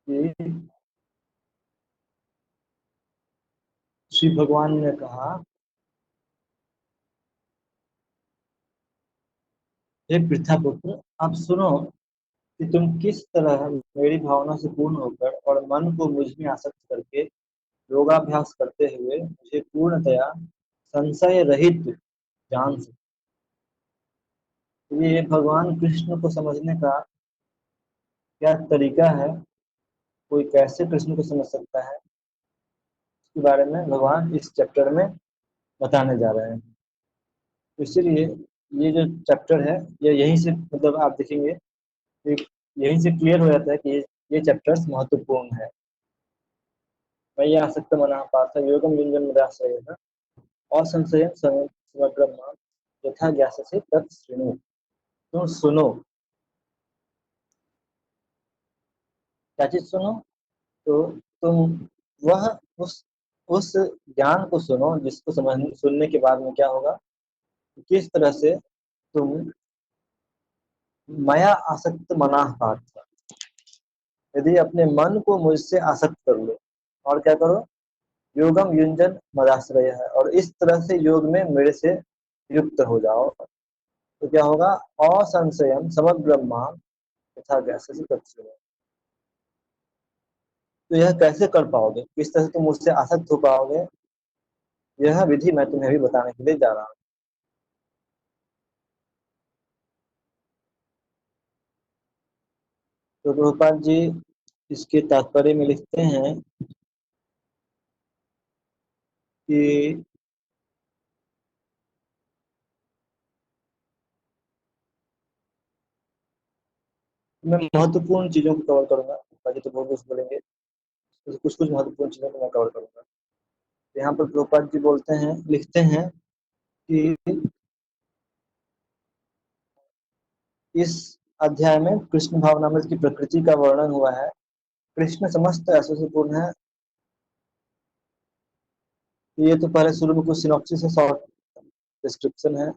कि श्री भगवान ने कहा, हे पृथा पुत्र, आप सुनो कि तुम किस तरह मेरी भावना से पूर्ण होकर और मन को मुझ में आसक्त करके योगाभ्यास करते हुए मुझे पूर्णतया संशय रहित जान सकते। ये भगवान कृष्ण को समझने का क्या तरीका है, कोई कैसे कृष्ण को समझ सकता है, इसके बारे में भगवान इस चैप्टर में बताने जा रहे हैं। तो इसीलिए ये जो चैप्टर है, ये यहीं से मतलब आप देखेंगे, ये यहीं से क्लियर हो जाता है कि ये चैप्टर्स महत्वपूर्ण है। मयि आसक्त मनः पार्थ योगम युञ्जन मदाश्रयेण असंशयं समग्रं मां यथा ज्ञास्यसि तत् शृणु। तुम सुनो, क्या चीज सुनो? तो तुम वह उस उस ज्ञान को सुनो जिसको समझ सुनने के बाद में क्या होगा, किस तरह से तुम मया आसक्त मनाह पार्थ, यदि अपने मन को मुझसे आसक्त कर लो और क्या करो, योगम युंजन मदाश्रय है, और इस तरह से योग में मेरे से युक्त हो जाओ, तो क्या होगा, असंशयम समग्र माम यथा ज्ञास्यसि तत् शृणु। तो यह कैसे कर पाओगे, किस तरह से तुम मुझसे आसक्त हो पाओगे, यह विधि मैं तुम्हें अभी बताने के लिए जा रहा हूँ। तो प्रभुपाद जी इसके तात्पर्य में लिखते हैं कि मैं महत्वपूर्ण चीजों को कवर करूंगा, बाकी तो बहुत कुछ बोलेंगे, तो कुछ कुछ महत्वपूर्ण चीजों को मैं कवर करूंगा। यहाँ पर प्रभुपाद जी बोलते हैं, लिखते हैं कि इस अध्याय में कृष्ण भावनामृत की प्रकृति का वर्णन हुआ है। कृष्ण समस्त ऐसों से पूर्ण है। ये तो पहले शुरू में कुछ सिनॉप्सिस है, शॉर्ट डिस्क्रिप्शन है।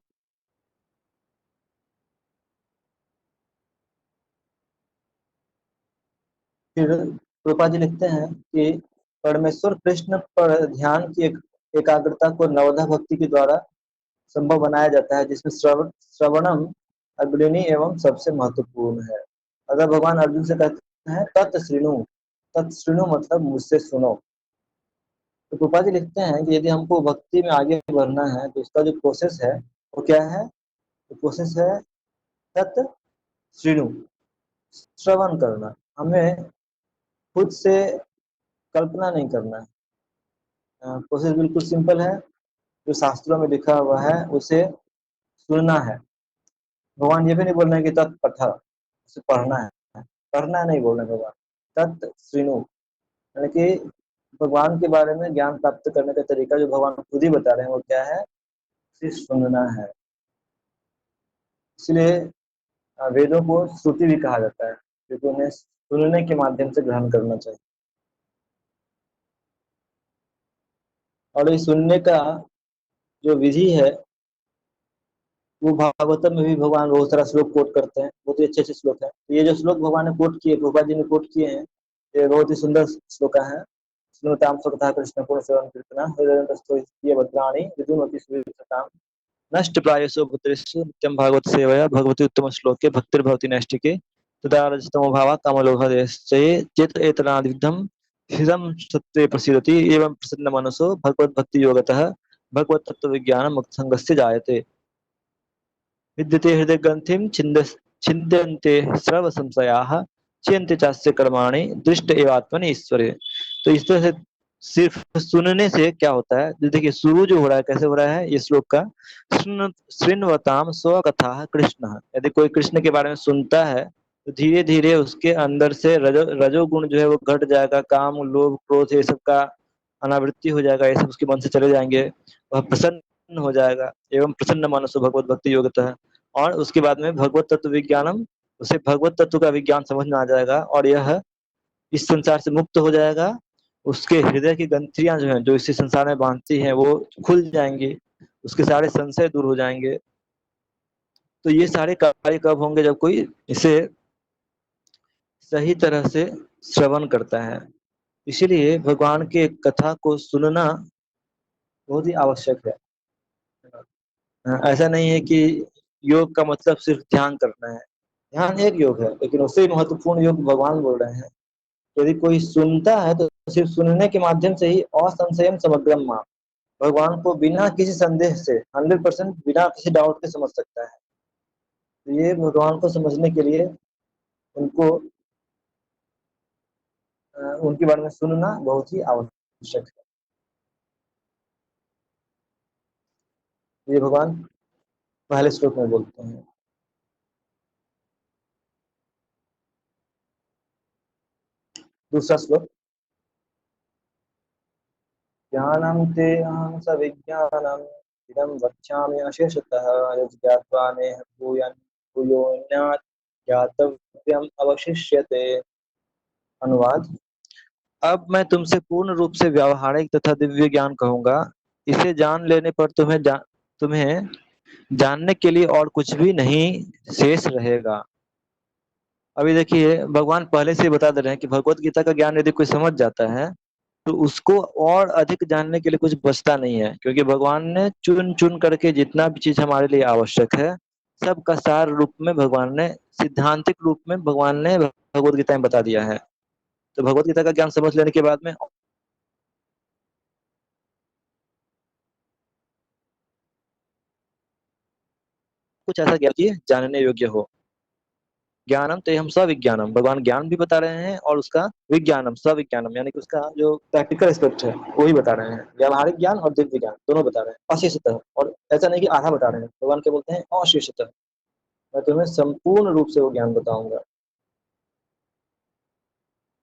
फिर रूपा जी लिखते हैं कि परमेश्वर कृष्ण पर ध्यान की एकाग्रता को नवधा भक्ति के द्वारा संभव बनाया जाता है, जिसमें श्रवणम अग्रणी एवं सबसे महत्वपूर्ण है। अगर भगवान अर्जुन से कहते हैं तत् श्रृणु मतलब मुझसे सुनो। तो रूपा जी लिखते हैं कि यदि हमको भक्ति में आगे बढ़ना है तो उसका जो प्रोसेस है वो क्या है, तो प्रोसेस है तत् श्रृणु, श्रवण करना। हमें खुद से कल्पना नहीं करना है। प्रोसेस बिल्कुल सिंपल है, जो शास्त्रों में लिखा हुआ है उसे सुनना है। भगवान ये भी नहीं बोल रहे हैं कि तत्पठ, उसे पढ़ना है, पढ़ना नहीं बोल रहे भगवान, तत् श्रृणु, यानी कि भगवान के बारे में ज्ञान प्राप्त करने का तरीका जो भगवान खुद ही बता रहे हैं वो क्या है, सिर्फ सुनना है। इसलिए वेदों को श्रुति भी कहा जाता है, क्योंकि उन्हें सुनने के माध्यम से ग्रहण करना चाहिए। और ये सुनने का जो विधि है वो भागवतम में भी भगवान बहुत सारा श्लोक कोट करते हैं, बहुत ही अच्छे अच्छे श्लोक हैं। तो ये जो श्लोक भगवान ने कोट किए, प्रभुपाद जी ने कोट किए हैं, ये बहुत ही सुंदर श्लोक हैं। श्रीमताम स्वतः कृष्ण पूर्ण सेवन कीर्तना हृदयन्तस्थो ये भद्राणि विदुमपि सुविधताम नष्ट प्रायसो भद्रेषु नित्यं भागवत सेवया भगवती उत्तम श्लोके भक्तिर्भवति नैष्टिके तदा रजतमो भावा कामलोभदेश्चये चेत एतनादिविद्धं हृदं सत्त्वे प्रसीदति एवं प्रसन्न मनसो भगवत भक्ति योगतः भगवत तत्व विज्ञान मुक्त संगस्य जायते विद्यते हृदय ग्रंथिं छिद्यन्ते सर्व संशयाः चिन्त्य चास्य कर्माणि दृष्ट एवात्मनि ईश्वरे। तो इस तरह से सिर्फ सुनने से क्या होता है, जो देखिए शुरू जो हो रहा है कैसे हो रहा है ये श्लोक का, शृण्वताम स्वकथा कृष्ण। यदि कोई कृष्ण के बारे में सुनता है तो धीरे धीरे उसके अंदर से रजोगुण जो है वो घट जाएगा, काम लोभ क्रोध ये सब का अनावृत्ति हो जाएगा, ये सब उसके मन से चले जाएंगे, वह प्रसन्न हो जाएगा। एवं प्रसन्न मानसो भगवत भक्ति योगतः, और उसके बाद में भगवत तत्व विज्ञानम, उसे भगवत तत्व का विज्ञान समझ में आ जाएगा और यह इस संसार से मुक्त हो जाएगा। उसके हृदय की ग्रंथियां जो हैं जो इसी संसार में बांधती हैं वो खुल जाएंगी, उसके सारे संशय दूर हो जाएंगे। तो ये सारे कार्य कब होंगे, जब कोई इसे सही तरह से श्रवण करता है। इसीलिए भगवान के कथा को सुनना बहुत ही आवश्यक है। ऐसा नहीं है कि योग का मतलब सिर्फ ध्यान करना है। ध्यान एक योग है, लेकिन उससे भी महत्वपूर्ण योग भगवान बोल रहे हैं। यदि कोई सुनता है तो सिर्फ सुनने के माध्यम से ही असंशयम समग्रम मां, भगवान को बिना किसी संदेह से 100% बिना किसी डाउट के समझ सकता है। तो ये भगवान को समझने के लिए उनको उनके बारे में सुनना बहुत ही आवश्यक है। ये भगवान पहले श्लोक में बोलते हैं। दूसरा श्लोक, ज्ञानं ते अहं सविज्ञानम् इदं वक्ष्यामि अशेषतः यज्ञात्वा नेह भूयन् भूयोऽन्यात् ज्ञातव्यम् अवशिष्यते। अनुवाद, अब मैं तुमसे पूर्ण रूप से व्यावहारिक तथा दिव्य ज्ञान कहूंगा। इसे जान लेने पर तुम्हें जानने के लिए और कुछ भी नहीं शेष रहेगा। अभी देखिए, भगवान पहले से ही बता दे रहे हैं कि भगवत गीता का ज्ञान यदि कोई समझ जाता है तो उसको और अधिक जानने के लिए कुछ बचता नहीं है, क्योंकि भगवान ने चुन चुन करके जितना भी चीज हमारे लिए आवश्यक है सबका सार रूप में भगवान ने, सिद्धांतिक रूप में भगवान ने भगवत गीता में बता दिया है। तो भगवत गीता का ज्ञान समझ लेने के बाद में कुछ ऐसा ज्ञान कि जानने योग्य हो। ज्ञानम ते हम सविज्ञानम, भगवान ज्ञान भी बता रहे हैं और उसका विज्ञानम सविज्ञानम यानी कि उसका जो प्रैक्टिकल एस्पेक्ट है वही बता रहे हैं। व्यावहारिक ज्ञान और दिव्य ज्ञान दोनों बता रहे हैं अशेषतः। और ऐसा नहीं कि आधा बता रहे हैं, भगवान क्या बोलते हैं, अशेषतः। मैं तुम्हें संपूर्ण रूप से वो ज्ञान बताऊंगा।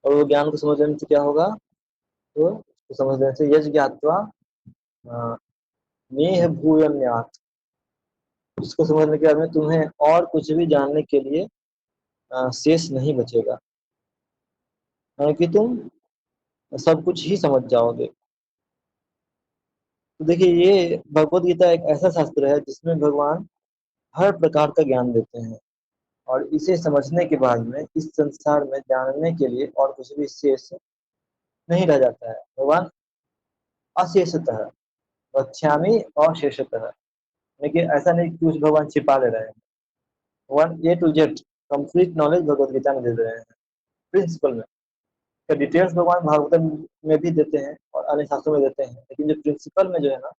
और वो ज्ञान को समझने से क्या होगा, तो उसको समझने से यज ज्ञात्वा नेह भूयन्यात्, उसको समझने के बाद में तुम्हें और कुछ भी जानने के लिए शेष नहीं बचेगा, यानी कि तुम सब कुछ ही समझ जाओगे। तो देखिए, ये भगवत गीता एक ऐसा शास्त्र है जिसमें भगवान हर प्रकार का ज्ञान देते हैं। और इसे समझने के बाद में इस संसार में जानने के लिए और कुछ भी शेष नहीं रह जाता है। भगवान अशेषतः वक्ष्यामि अशेषतः, लेकिन ऐसा नहीं कि कुछ भगवान छिपा ले रहे हैं। भगवान A to Z complete knowledge Bhagavad Gita में दे रहे हैं, प्रिंसिपल में। तो डिटेल्स भगवान भागवतम में भी देते हैं और अन्य शास्त्रों में देते हैं, लेकिन जो प्रिंसिपल में जो है ना,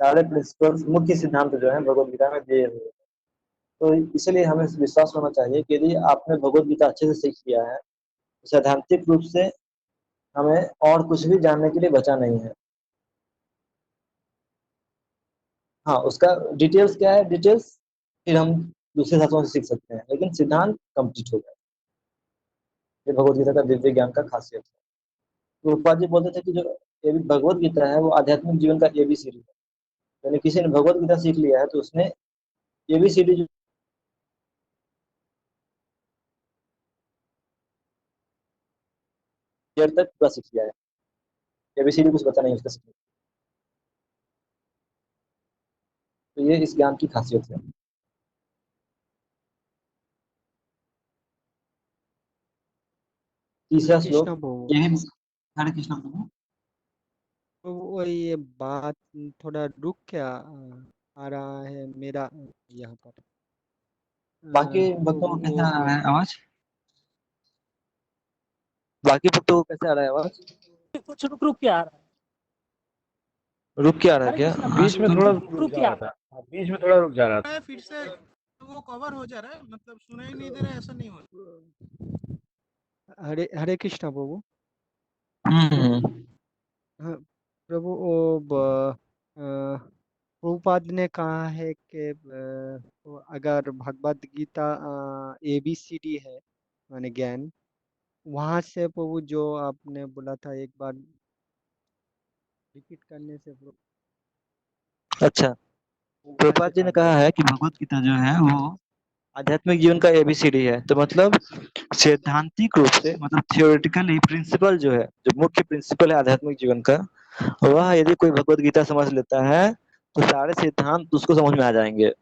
सारे प्रिंसिपल्स मुख्य सिद्धांत जो है भगवत गीता में दिए हुए हैं। तो इसलिए हमें विश्वास होना चाहिए कि यदि आपने भगवत गीता अच्छे से सीख लिया है तो सैद्धांतिक रूप से हमें और कुछ भी जानने के लिए बचा नहीं है। हाँ, उसका डिटेल्स क्या है, डिटेल्स फिर हम दूसरे शास्त्रों से सीख सकते हैं, लेकिन सिद्धांत कंप्लीट हो गया। ये भगवत गीता का दिव्य ज्ञान का खासियत है। तो रूपपाल जी बोलते थे कि जो ये भगवत गीता है वो आध्यात्मिक जीवन का एबीसीडी है। यानी किसी ने भगवत गीता सीख लिया है तो उसने एबीसीडी जो देर तक पूरा सीख लिया है। एबीसीडी कुछ बचा नहीं उसका सीखने। तो ये इस ज्ञान की खासियत है। तीसरा कृष्ण श्लोक, वो ये भी हरे कृष्ण प्रभु। वो ये बात थोड़ा रुक क्या आ रहा है मेरा यहाँ पर। बाकी तो भक्तों को कैसा आ रहा वो है आवाज, बाकी भक्तों को कैसे आ रहा है आवाज, कुछ रुक रुक के आ रहा है। रुक के आ रहा है हरे क्या कृष्णा आज बीच में तो। थोड़ा रुक जा के आ रहा रहा था। हाँ, बीच में थोड़ा रुक जा रहा था। है फिर से वो कवर हो जा रहा है, मतलब सुनाई नहीं दे रहा है, ऐसा नहीं हो रहा। हरे हरे कृष्ण प्रभु। हम्म। हाँ, प्रभु प्रभुपाद ने कहा है कि वो अगर भगवत गीता ABCD है माने ज्ञान, वहां से प्रभु जो आपने बोला था एक बार रिपीट करने से प्रभु। अच्छा, वहां से प्रभुपाद जी ने कहा कहा है कि भगवत गीता जो है वो आध्यात्मिक जीवन का एबीसीडी है। तो मतलब सैद्धांतिक रूप से, मतलब थियोरेटिकली प्रिंसिपल जो है, जो मुख्य प्रिंसिपल है आध्यात्मिक जीवन का, वह यदि कोई भगवत गीता समझ लेता है तो सारे सिद्धांत उसको समझ में आ जाएंगे।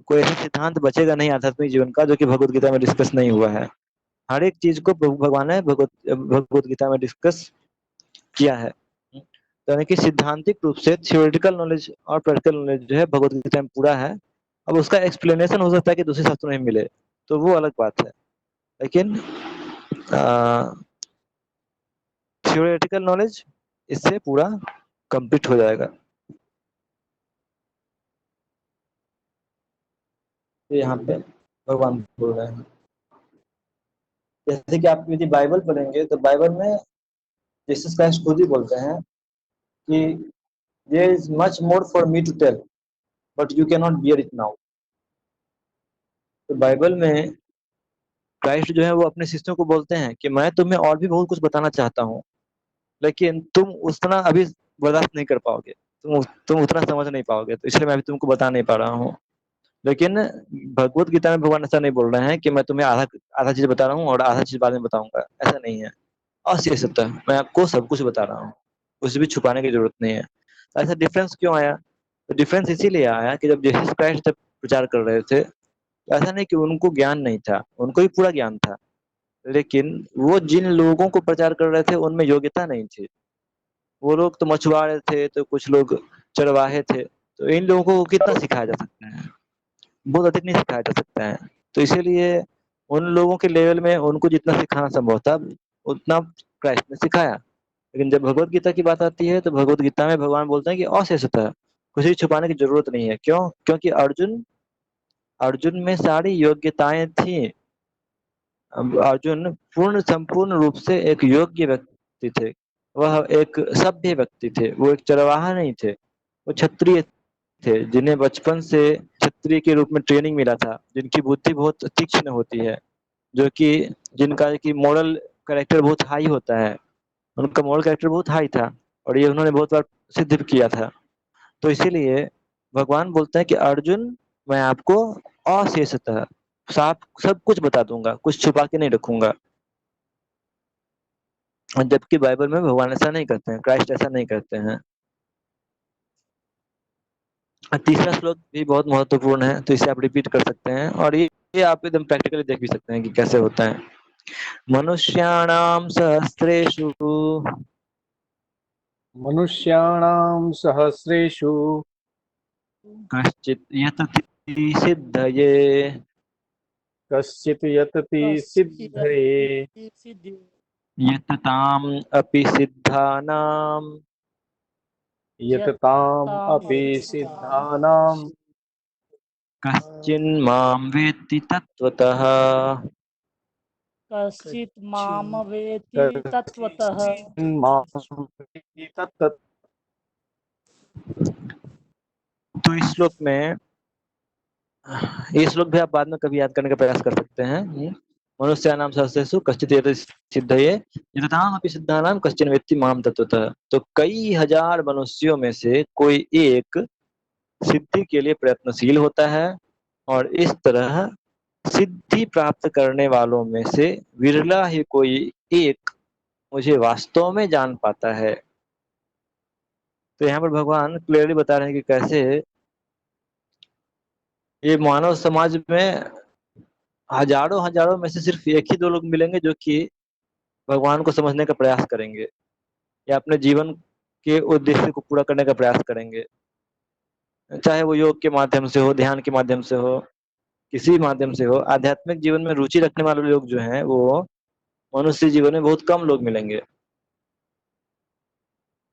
कोई ऐसा सिद्धांत बचेगा नहीं आध्यात्मिक जीवन का जो कि भगवत गीता में डिस्कस नहीं हुआ है। हर एक चीज को प्रभु भगवान ने भगवत गीता में डिस्कस किया है। तो यानी कि सिद्धांतिक रूप से थियोरेटिकल नॉलेज और प्रैक्टिकल नॉलेज जो है भगवत गीता में पूरा है। अब उसका एक्सप्लेनेशन हो सकता है कि दूसरे शास्त्रों में मिले, तो वो अलग बात है, लेकिन थियोरेटिकल नॉलेज इससे पूरा कंप्लीट हो जाएगा। तो यहाँ पे भगवान बोल रहे हैं, जैसे कि आप यदि बाइबल पढ़ेंगे तो बाइबल में जीसस क्राइस्ट खुद ही बोलते हैं कि there is much more for me to tell but you can not bear it now. तो बाइबल में क्राइस्ट जो है वो अपने शिष्यों को बोलते हैं कि मैं तुम्हें और भी बहुत कुछ बताना चाहता हूँ, लेकिन तुम उतना अभी बर्दाश्त नहीं कर पाओगे, तुम उतना समझ नहीं पाओगे, तो इसलिए मैं अभी तुमको बता नहीं पा रहा हूँ। लेकिन भगवत गीता में भगवान ऐसा नहीं बोल रहे हैं कि मैं तुम्हें आधा आधा चीज बता रहा हूँ और आधा चीज बाद में बताऊंगा, ऐसा नहीं है। अशेषतः मैं आपको सब कुछ बता रहा हूँ, कुछ भी छुपाने की जरूरत नहीं है। तो ऐसा डिफरेंस क्यों आया? तो डिफरेंस इसीलिए आया कि जब जीसस क्राइस्ट जब प्रचार कर रहे थे, तो ऐसा नहीं कि उनको ज्ञान नहीं था, उनको भी पूरा ज्ञान था, लेकिन वो जिन लोगों को प्रचार कर रहे थे उनमें योग्यता नहीं थी। वो लोग तो मछुआरे थे, तो कुछ लोग चरवाहे थे, तो इन लोगों को कितना सिखाया जा सकता है? बहुत अधिक नहीं सिखाया जा सकता है। तो इसीलिए उन लोगों के लेवल में उनको जितना सिखाना संभव था उतना क्राइस्ट ने सिखाया। लेकिन जब भगवत गीता की बात आती है तो भगवत गीता में भगवान बोलते हैं कि अशेषतः कुछ भी छुपाने की जरूरत नहीं है। क्यों? क्योंकि अर्जुन अर्जुन में सारी योग्यताएं थी। अर्जुन पूर्ण संपूर्ण रूप से एक योग्य व्यक्ति थे, वह एक सभ्य व्यक्ति थे, वो एक चरवाहा नहीं थे, वो क्षत्रिय थे, जिन्हें बचपन से क्षत्रिय के रूप में ट्रेनिंग मिला था, जिनकी बुद्धि बहुत तीक्ष्ण होती है, जो कि जिनका कि मॉरल कैरेक्टर बहुत हाई होता है, उनका मॉरल कैरेक्टर बहुत हाई था और ये उन्होंने बहुत बार सिद्ध भी किया था। तो इसीलिए भगवान बोलते हैं कि अर्जुन, मैं आपको अशेषतः साफ सब कुछ बता दूंगा, कुछ छुपा के नहीं रखूंगा। जबकि बाइबल में भगवान ऐसा नहीं करते हैं, क्राइस्ट ऐसा नहीं करते हैं। तीसरा श्लोक भी बहुत महत्वपूर्ण है, तो इसे आप रिपीट कर सकते हैं और ये आप एकदम प्रैक्टिकली देख भी सकते हैं कि कैसे होता है। मनुष्याणाम सहस्रेषु मनुष्याणां सहस्रेषु कश्चित् यतति सिद्धये कश्चित् यतति सिद्धये सिद्धि यतताम् अपि सिद्धानां यतताम् अपि सिद्धानां कश्चिन्मां वेत्ति तत्त्वतः। कश्चित् माम वेति तत्वतः। मां वेत्ति तत्तत्। तो इस श्लोक में, ये श्लोक भी आप बाद में कभी याद करने का प्रयास कर सकते हैं। मनुष्याणां सहस्रेषु कश्चित् यतति सिद्धये यतताम् अपि सिद्धानां कश्चिन् वेत्ति मां तत्त्वतः। तो कई हजार मनुष्यों में से कोई एक सिद्धि के लिए प्रयत्नशील होता है और इस तरह सिद्धि प्राप्त करने वालों में से विरला ही कोई एक मुझे वास्तव में जान पाता है। तो यहाँ पर भगवान क्लियरली बता रहे हैं कि कैसे ये मानव समाज में हजारों हजारों में से सिर्फ एक ही दो लोग मिलेंगे जो कि भगवान को समझने का प्रयास करेंगे या अपने जीवन के उद्देश्य को पूरा करने का प्रयास करेंगे, चाहे वो योग के माध्यम से हो, ध्यान के माध्यम से हो, किसी भी माध्यम से हो। आध्यात्मिक जीवन में रुचि रखने वाले लोग जो हैं वो मनुष्य जीवन में बहुत कम लोग मिलेंगे।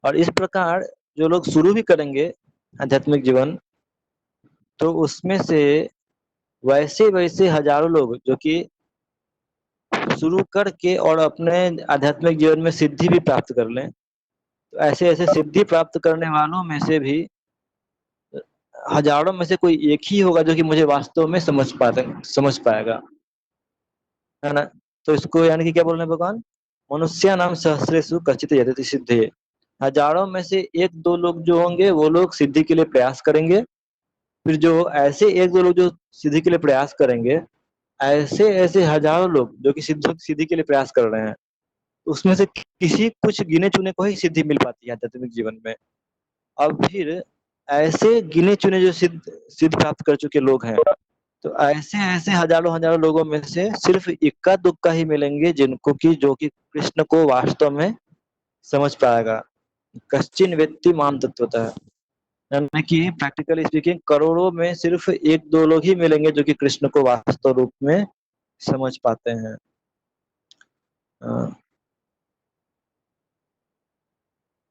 और इस प्रकार जो लोग शुरू भी करेंगे आध्यात्मिक जीवन, तो उसमें से वैसे वैसे हजारों लोग जो कि शुरू करके और अपने आध्यात्मिक जीवन में सिद्धि भी प्राप्त कर लें, तो ऐसे ऐसे सिद्धि प्राप्त करने वालों में से भी हजारों में से कोई एक ही होगा जो कि मुझे वास्तव में समझ पाएगा, है ना। तो इसको यानी कि क्या बोल रहे हैं भगवान? मनुष्य नाम सहस्रेषु कश्चित् यतति सिद्धये। हजारों में से एक दो लोग जो होंगे वो लोग सिद्धि के लिए प्रयास करेंगे। फिर जो ऐसे एक दो लोग जो सिद्धि के लिए प्रयास करेंगे, ऐसे ऐसे हजारों लोग जो कि सिद्धि के लिए प्रयास कर रहे हैं, उसमें से किसी कुछ गिने चुने को ही सिद्धि मिल पाती है आध्यात्मिक जीवन में। अब फिर ऐसे गिने चुने जो सिद्ध सिद्ध प्राप्त कर चुके लोग हैं, तो ऐसे ऐसे हजारों हजारों लोगों में से सिर्फ इक्का दुक्का ही मिलेंगे जिनको कि जो कि कृष्ण को वास्तव में समझ पाएगा। कश्चिन व्यक्ति माम तत्वतः, यानी कि प्रैक्टिकली स्पीकिंग करोड़ों में सिर्फ एक दो लोग ही मिलेंगे जो कि कृष्ण को वास्तव रूप में समझ पाते हैं।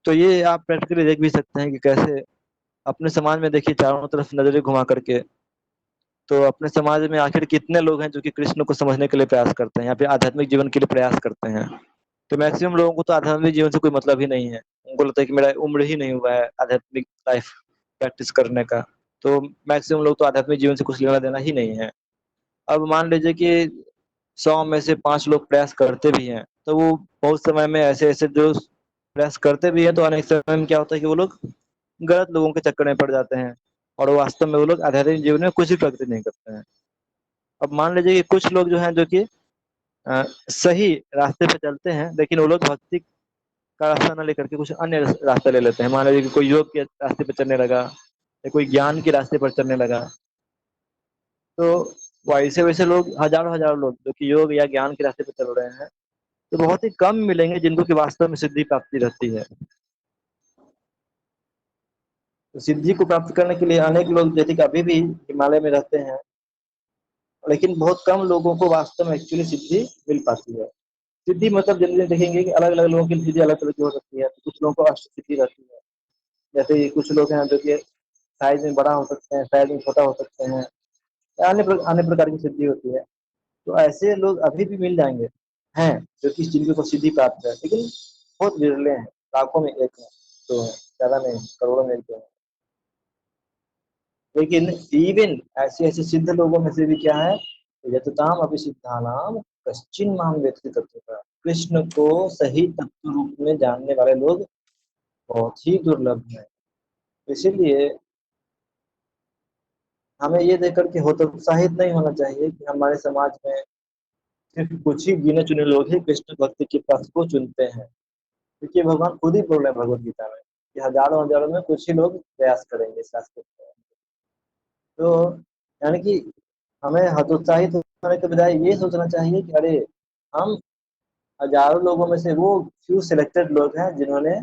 तो ये आप प्रैक्टिकली देख भी सकते हैं कि कैसे अपने समाज में देखिए चारों तरफ नजरें घुमा करके, तो अपने समाज में आखिर कितने लोग हैं जो कि कृष्ण को समझने के लिए प्रयास करते हैं या फिर आध्यात्मिक जीवन के लिए प्रयास करते हैं। तो मैक्सिमम लोगों को तो आध्यात्मिक जीवन से कोई मतलब ही नहीं है। उनको लगता है कि मेरा उम्र ही नहीं हुआ है आध्यात्मिक लाइफ प्रैक्टिस करने का। तो मैक्सिमम लोग तो आध्यात्मिक जीवन से कुछ लेना देना ही नहीं है। अब मान लीजिए कि 100 में से 5 लोग प्रयास करते भी हैं, तो वो बहुत समय में ऐसे ऐसे जो प्रयास करते भी हैं तो अनेक समय में क्या होता है कि वो लोग गलत लोगों के चक्कर में पड़ जाते हैं और वास्तव में वो लोग आध्यात्मिक जीवन में कुछ भी प्रगति नहीं करते हैं। अब मान लीजिए कि कुछ लोग जो हैं जो कि सही रास्ते पे चलते हैं, लेकिन वो लोग भक्ति का रास्ता न लेकर के कुछ अन्य रास्ता ले लेते हैं। मान लीजिए कि कोई योग के रास्ते पर चलने लगा या कोई ज्ञान के रास्ते पर चलने लगा, तो वैसे वैसे लोग हजारों हजारों लोग जो कि योग या ज्ञान के रास्ते पर चल रहे हैं, तो बहुत ही कम मिलेंगे जिनको कि वास्तव में सिद्धि प्राप्ति रहती है। तो सिद्धि को प्राप्त करने के लिए अनेक लोग जैसे कि अभी भी हिमालय में रहते हैं, लेकिन बहुत कम लोगों को वास्तव में एक्चुअली सिद्धि मिल पाती है। सिद्धि मतलब जनरली देखेंगे कि अलग अलग लोगों की सिद्धि अलग तरह की हो सकती है। तो कुछ लोगों को अष्ट सिद्धि रहती है, जैसे कुछ लोग हैं जो कि साइज में बड़ा हो सकते हैं, साइज में छोटा हो सकते हैं, अन्य प्रकार की सिद्धि होती है। तो ऐसे लोग अभी भी मिल जाएंगे हैं जो कि जिनको सिद्धि प्राप्त है, लेकिन बहुत विरले हैं, लाखों में एक है, तो ज्यादा नहीं, करोड़ों में एक दो है। लेकिन इवन ऐसे ऐसे सिद्ध लोगों में से भी क्या है, यतताम अपि सिद्धानाम कश्चिन माम वेत्ति तत्वतः, कृष्ण को सही तत्व रूप में जानने वाले लोग बहुत ही दुर्लभ हैं। इसीलिए हमें ये देख करके हतोत्साहित नहीं होना चाहिए कि हमारे समाज में सिर्फ कुछ ही गिने चुने लोग ही कृष्ण भक्ति के पथ को चुनते हैं, क्योंकि भगवान खुद ही बोल रहे हैं भगवद गीता में कि हजारों हजारों में कुछ ही लोग प्रयास करेंगे इस रास्ते पर। तो यानी कि हमें हतोत्साहित होने के बजाय ये सोचना चाहिए कि अरे हम हजारों लोगों में से वो फ्यू सिलेक्टेड लोग हैं जिन्होंने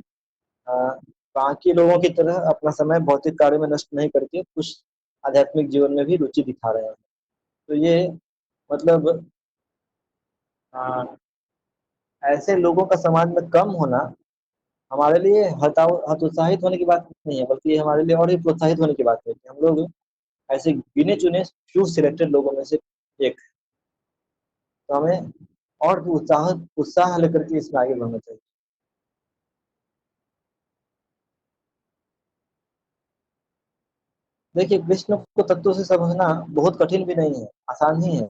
बाकी लोगों की तरह अपना समय भौतिक कार्य में नष्ट नहीं करके कुछ आध्यात्मिक जीवन में भी रुचि दिखा रहे हैं। तो ये मतलब ऐसे लोगों का समाज में कम होना हमारे लिए हतोत्साहित होने की बात नहीं है, बल्कि हमारे लिए और ही प्रोत्साहित होने की बात है कि हम लोग ऐसे गिने चुने फ्यू सिलेक्टेड लोगों में से एक, तो हमें और भी उत्साह लेकर के इसमें आगे बढ़ना चाहिए। देखिए कृष्ण को तत्व से समझना बहुत कठिन भी नहीं है, आसान ही है।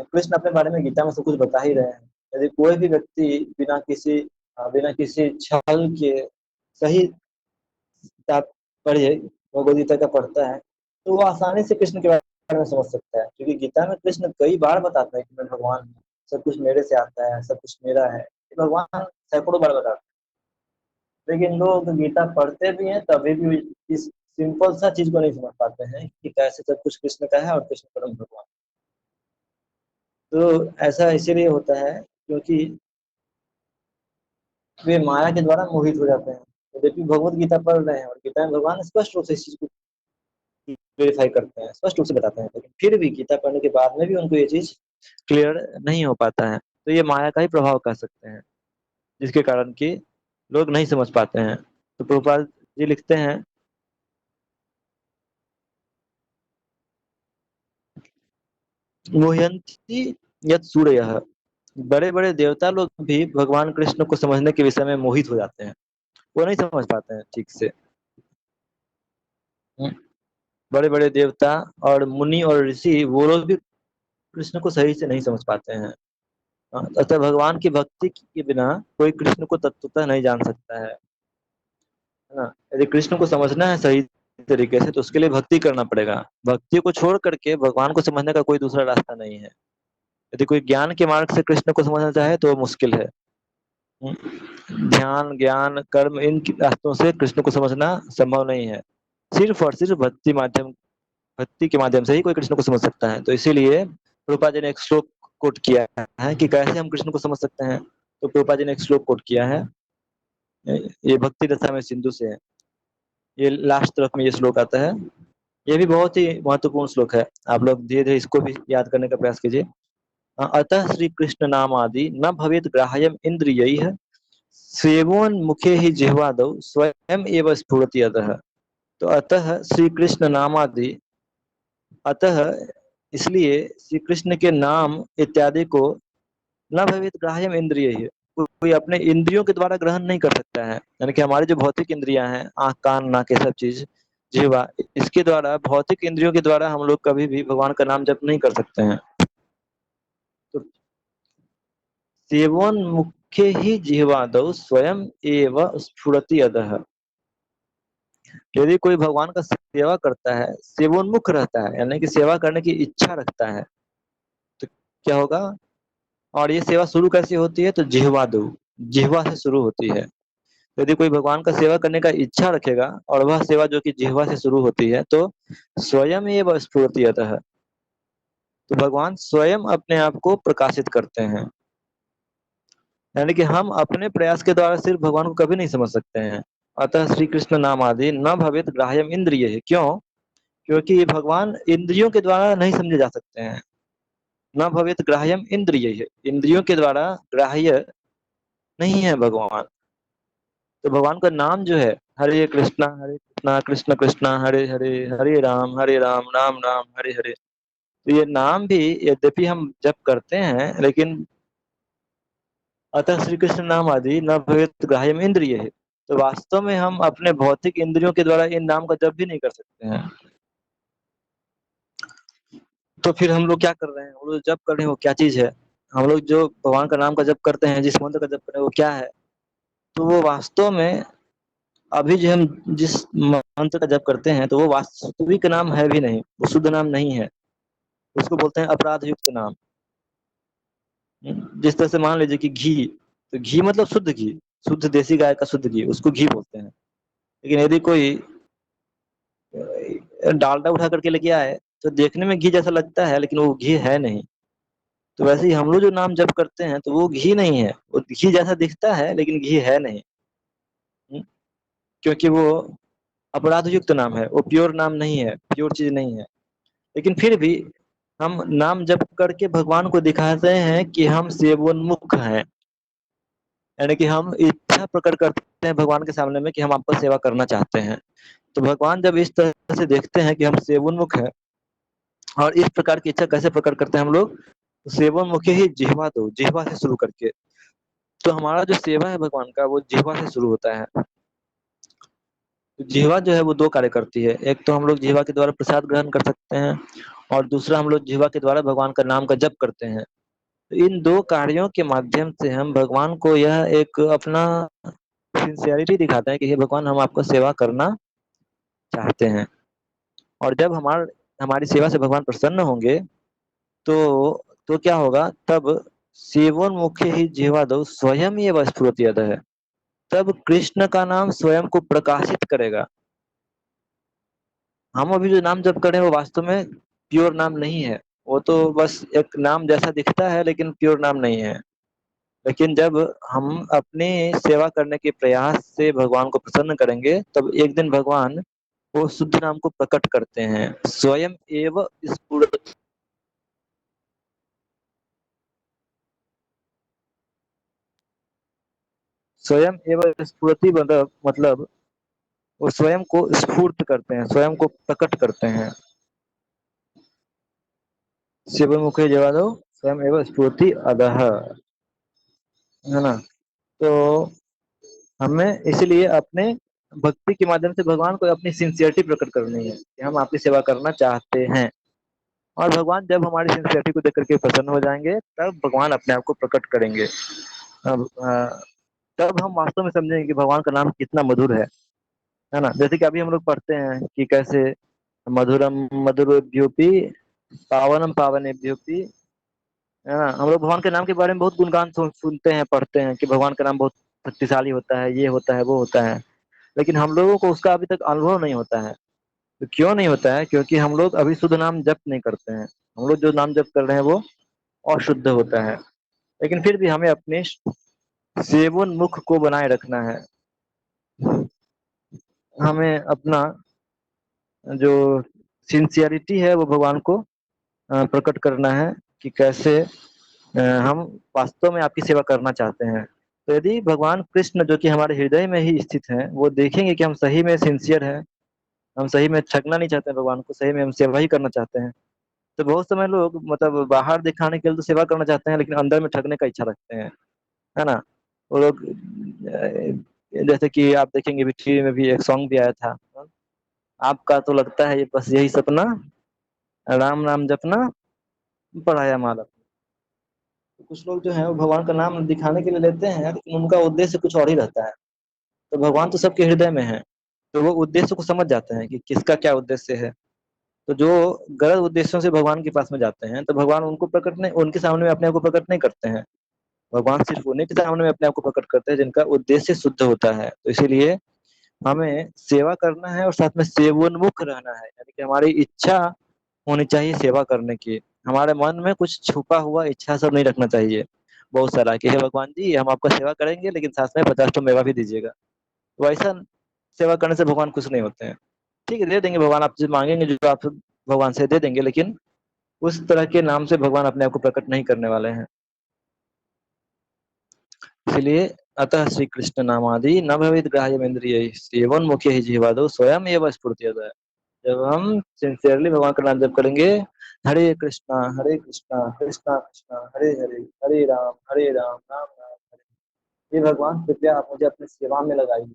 कृष्ण अपने बारे में गीता में सब कुछ बता ही रहे हैं। यदि कोई भी व्यक्ति बिना किसी छल के सही तात्पर्य भगवद गीता का पढ़ता है, तो वो आसानी से कृष्ण के बारे में समझ सकता है, क्योंकि गीता में कृष्ण कई बार बताते हैं कि मैं भगवान हूँ, सब कुछ मेरे से आता है, सब कुछ मेरा है। भगवान सैकड़ों बार बताते हैं, लेकिन लोग गीता पढ़ते भी हैं तभी भी इस सिंपल सा चीज को नहीं समझ पाते हैं कि कैसे सब कुछ कृष्ण का है और कृष्ण परम भगवान। तो ऐसा इसीलिए होता है क्योंकि वे माया के द्वारा मोहित हो जाते हैं। तो जबकि भगवत गीता पढ़ रहे हैं और गीता में भगवान स्पष्ट रूप से इस चीज को वेरीफाई करते हैं, स्पष्ट रूप से बताते हैं, लेकिन फिर भी गीता पढ़ने के बाद में भी उनको ये चीज क्लियर नहीं हो पाता है। तो ये माया का ही प्रभाव कह सकते हैं, जिसके कारण कि लोग नहीं समझ पाते हैं। तो प्रभुपाद जी लिखते हैं, मोह्यंती यत् सूरयः, बड़े बड़े देवता लोग भी भगवान कृष्ण को समझने के विषय में मोहित हो जाते हैं, वो नहीं समझ पाते हैं ठीक से। बड़े बड़े देवता और मुनि और ऋषि वो लोग भी कृष्ण को सही से नहीं समझ पाते हैं। अतः भगवान की भक्ति के बिना कोई कृष्ण को तत्वतः नहीं जान सकता है ना। यदि कृष्ण को समझना है सही तरीके से तो उसके लिए भक्ति करना पड़ेगा। भक्ति को छोड़ करके भगवान को समझने का कोई दूसरा रास्ता नहीं है। यदि कोई ज्ञान के मार्ग से कृष्ण को समझना चाहे तो वो मुश्किल है। ध्यान ज्ञान कर्म इन रास्तों से कृष्ण को समझना संभव नहीं है। सिर्फ और सिर्फ भक्ति के माध्यम से ही कोई कृष्ण को समझ सकता है। तो इसीलिए प्रभुपाद जी ने एक श्लोक कोट किया है कि कैसे हम कृष्ण को समझ सकते हैं। तो प्रभुपाद जी ने एक श्लोक कोट किया है, ये भक्ति रसा में सिंधु से है, ये लास्ट तरफ में ये श्लोक आता है। ये भी बहुत ही महत्वपूर्ण श्लोक है, आप लोग धीरे धीरे इसको भी याद करने का प्रयास कीजिए। अतः श्री कृष्ण नाम आदि न भवेत ग्राह्यम इंद्रियैः सेवोन मुखे ही जिह्वादौ स्वयं एव स्फुरति अतः। तो अतः श्री कृष्ण नाम आदि, अतः इसलिए श्री कृष्ण के नाम इत्यादि को न भवेत ग्राह्यम इंद्रिय, कोई अपने इंद्रियों के द्वारा ग्रहण नहीं कर सकता है। यानी कि हमारी जो भौतिक इंद्रियां हैं, आंख कान नाक ये सब चीज, जीवा, इसके द्वारा, भौतिक इंद्रियों के द्वारा हम लोग कभी भी भगवान का नाम जप नहीं कर सकते हैं। तो सेवन मुख्य ही जिह्वादौ स्वयं एव स्फुरति अधः। यदि कोई भगवान का सेवा करता है, सेवोन्मुख रहता है, यानी कि सेवा करने की इच्छा रखता है, तो क्या होगा? और ये सेवा शुरू कैसे होती है? तो जिह्वा दो, जिह्वा से शुरू होती है। यदि कोई भगवान का सेवा करने का इच्छा रखेगा और वह सेवा जो कि जिह्वा से शुरू होती है, तो स्वयं एव स्फुरति अतः, तो भगवान स्वयं अपने आप को प्रकाशित करते हैं। यानी कि हम अपने प्रयास के द्वारा सिर्फ भगवान को कभी नहीं समझ सकते हैं। अतः श्री कृष्ण नाम आदि न भवेत ग्राह्यम इंद्रिय, क्यों? क्योंकि ये भगवान इंद्रियों के द्वारा नहीं समझे जा सकते हैं। न भवेत ग्राह्यम इंद्रिय, इंद्रियों के द्वारा ग्राह्य नहीं है भगवान। तो भगवान का नाम जो है, हरे कृष्णा कृष्ण कृष्णा हरे हरे, हरे राम राम राम हरे हरे, तो ये नाम भी यद्यपि हम जप करते हैं, लेकिन अतः श्री कृष्ण नाम आदि न भवेत ग्राह्यम इंद्रिय है, तो वास्तव में हम अपने भौतिक इंद्रियों के द्वारा इन नाम का जप भी नहीं कर सकते हैं। तो फिर हम लोग क्या कर रहे हैं? हम लोग जप कर रहे हैं वो क्या चीज है? हम लोग जो भगवान का नाम का जप करते हैं, जिस मंत्र का जप कर रहे हैं वो क्या है? तो वो वास्तव में अभी जो हम जिस मंत्र का जप करते हैं, तो वो वास्तविक नाम है भी नहीं, वो शुद्ध नाम नहीं है, उसको बोलते हैं अपराध युक्त नाम। जिस तरह से मान लीजिए कि घी, तो घी मतलब शुद्ध घी, शुद्ध देसी गाय का शुद्ध घी, उसको घी बोलते हैं। लेकिन यदि कोई डालडा उठा करके लेके आए, तो देखने में घी जैसा लगता है, लेकिन वो घी है नहीं। तो वैसे ही हम लोग जो नाम जप करते हैं, तो वो घी नहीं है, वो घी जैसा दिखता है लेकिन घी है नहीं। क्योंकि वो अपराध युक्त नाम है, वो प्योर नाम नहीं है, प्योर चीज नहीं है। लेकिन फिर भी हम नाम जप करके भगवान को दिखाते हैं कि हम सेवोन्मुख हैं, यानी कि हम इच्छा प्रकट करते हैं भगवान के सामने में कि हम आपका सेवा करना चाहते हैं। तो भगवान जब इस तरह से देखते हैं कि हम सेवोन्मुख हैं, और इस प्रकार की इच्छा कैसे प्रकट करते हैं हम लोग? तो सेवोन्मुख ही जिह्वा दो, जिह्वा से शुरू करके। तो हमारा जो सेवा है भगवान का, वो जिह्वा से शुरू होता है। तो जिह्वा जो है वो दो कार्य करती है, एक तो हम लोग जिह्वा के द्वारा प्रसाद ग्रहण कर सकते हैं, और दूसरा हम लोग जिह्वा के द्वारा भगवान का नाम का जप करते हैं। तो इन दो कार्यों के माध्यम से हम भगवान को यह एक अपना सिंसियरिटी दिखाते हैं कि हे भगवान, हम आपका सेवा करना चाहते हैं। और जब हमारी सेवा से भगवान प्रसन्न होंगे, तो क्या होगा तब? सेवन मुख्य ही जिह्वा दो स्वयं ये स्फुरति है, तब कृष्ण का नाम स्वयं को प्रकाशित करेगा। हम अभी जो नाम जप कर रहे हैं वो वास्तव में प्योर नाम नहीं है, वो तो बस एक नाम जैसा दिखता है, लेकिन प्योर नाम नहीं है। लेकिन जब हम अपनी सेवा करने के प्रयास से भगवान को प्रसन्न करेंगे, तब एक दिन भगवान वो शुद्ध नाम को प्रकट करते हैं, स्वयं एव स्फुरति। स्वयं एवं स्फुरति मतलब वो स्वयं को स्फूर्त करते हैं, स्वयं को प्रकट करते हैं। शिव मुखे जवादो स्वयं एवं स्फूर्ति अदह, है ना? तो हमें इसलिए अपने भक्ति के माध्यम से भगवान को अपनी सिंसियरिटी प्रकट करनी है कि हम आपकी सेवा करना चाहते हैं। और भगवान जब हमारी सिंसियरिटी को देख करके प्रसन्न हो जाएंगे, तब भगवान अपने आप को प्रकट करेंगे। अब तब हम वास्तव में समझेंगे कि भगवान का नाम कितना मधुर है ना? जैसे कि अभी हम लोग पढ़ते हैं कि कैसे मधुरम मधुरेभ्योपि पावनम पावनेभ्योपि, है ना? हम लोग भगवान के नाम के बारे में बहुत गुणगान सुनते हैं, पढ़ते हैं कि भगवान का नाम बहुत शक्तिशाली होता है, ये होता है, वो होता है। लेकिन हम लोगों को उसका अभी तक अनुभव नहीं होता है। तो क्यों नहीं होता है? क्योंकि हम लोग अभी शुद्ध नाम जप नहीं करते हैं। हम लोग जो नाम जप कर रहे हैं वो अशुद्ध होता है। लेकिन फिर भी हमें अपने सेवन मुख को बनाए रखना है। हमें अपना जो सिंसियरिटी है वो भगवान को प्रकट करना है कि कैसे हम वास्तव में आपकी सेवा करना चाहते हैं। तो यदि भगवान कृष्ण जो कि हमारे हृदय में ही स्थित हैं, वो देखेंगे कि हम सही में सिंसियर हैं, हम सही में ठगना नहीं चाहते हैं भगवान को, सही में हम सेवा ही करना चाहते हैं। तो बहुत समय लोग मतलब बाहर दिखाने के लिए तो सेवा करना चाहते हैं, लेकिन अंदर में ठगने का इच्छा रखते हैं, है ना। वो लोग जैसे कि आप देखेंगे भी, टीवी में भी एक सॉन्ग भी आया था, आपका तो लगता है ये बस यही सपना, राम नाम जपना, पढ़ाया माला। तो कुछ लोग जो है वो भगवान का नाम दिखाने के लिए लेते हैं, लेकिन उनका उद्देश्य कुछ और ही रहता है। तो भगवान तो सबके हृदय में है, तो वो उद्देश्य को समझ जाते हैं कि किसका क्या उद्देश्य है। तो जो गलत उद्देश्यों से भगवान के पास में जाते हैं, तो भगवान उनको प्रकट नहीं, उनके सामने में अपने आप को प्रकट नहीं करते हैं। भगवान सिर्फ उन्हीं के सामने में अपने आप को प्रकट करते हैं जिनका उद्देश्य शुद्ध होता है। तो इसीलिए हमें सेवा करना है और साथ में सेवोन्मुख रहना है, यानी कि हमारी इच्छा होनी चाहिए सेवा करने की। हमारे मन में कुछ छुपा हुआ इच्छा सब नहीं रखना चाहिए बहुत सारा, कि हे भगवान जी हम आपका सेवा करेंगे लेकिन साथ में 50 तो मेवा भी दीजिएगा। तो ऐसा सेवा करने से भगवान खुश नहीं होते हैं। ठीक है, दे देंगे भगवान, आप जो मांगेंगे जो आप भगवान से दे देंगे, लेकिन उस तरह के नाम से भगवान अपने आप को प्रकट नहीं करने वाले हैं। इसलिए अतः श्री कृष्ण नामादि न भवेद ग्राह्यमिंद्रिय सेवन मुख्य ही जीवादो स्वयं एवं स्फुर्तियत। जब हम सिंसियरली भगवान का नाम जप करेंगे, हरे कृष्णा कृष्णा कृष्णा हरे हरे, हरे राम राम राम हरे, ये भगवान कृपया आप मुझे अपनी सेवा में लगाइए,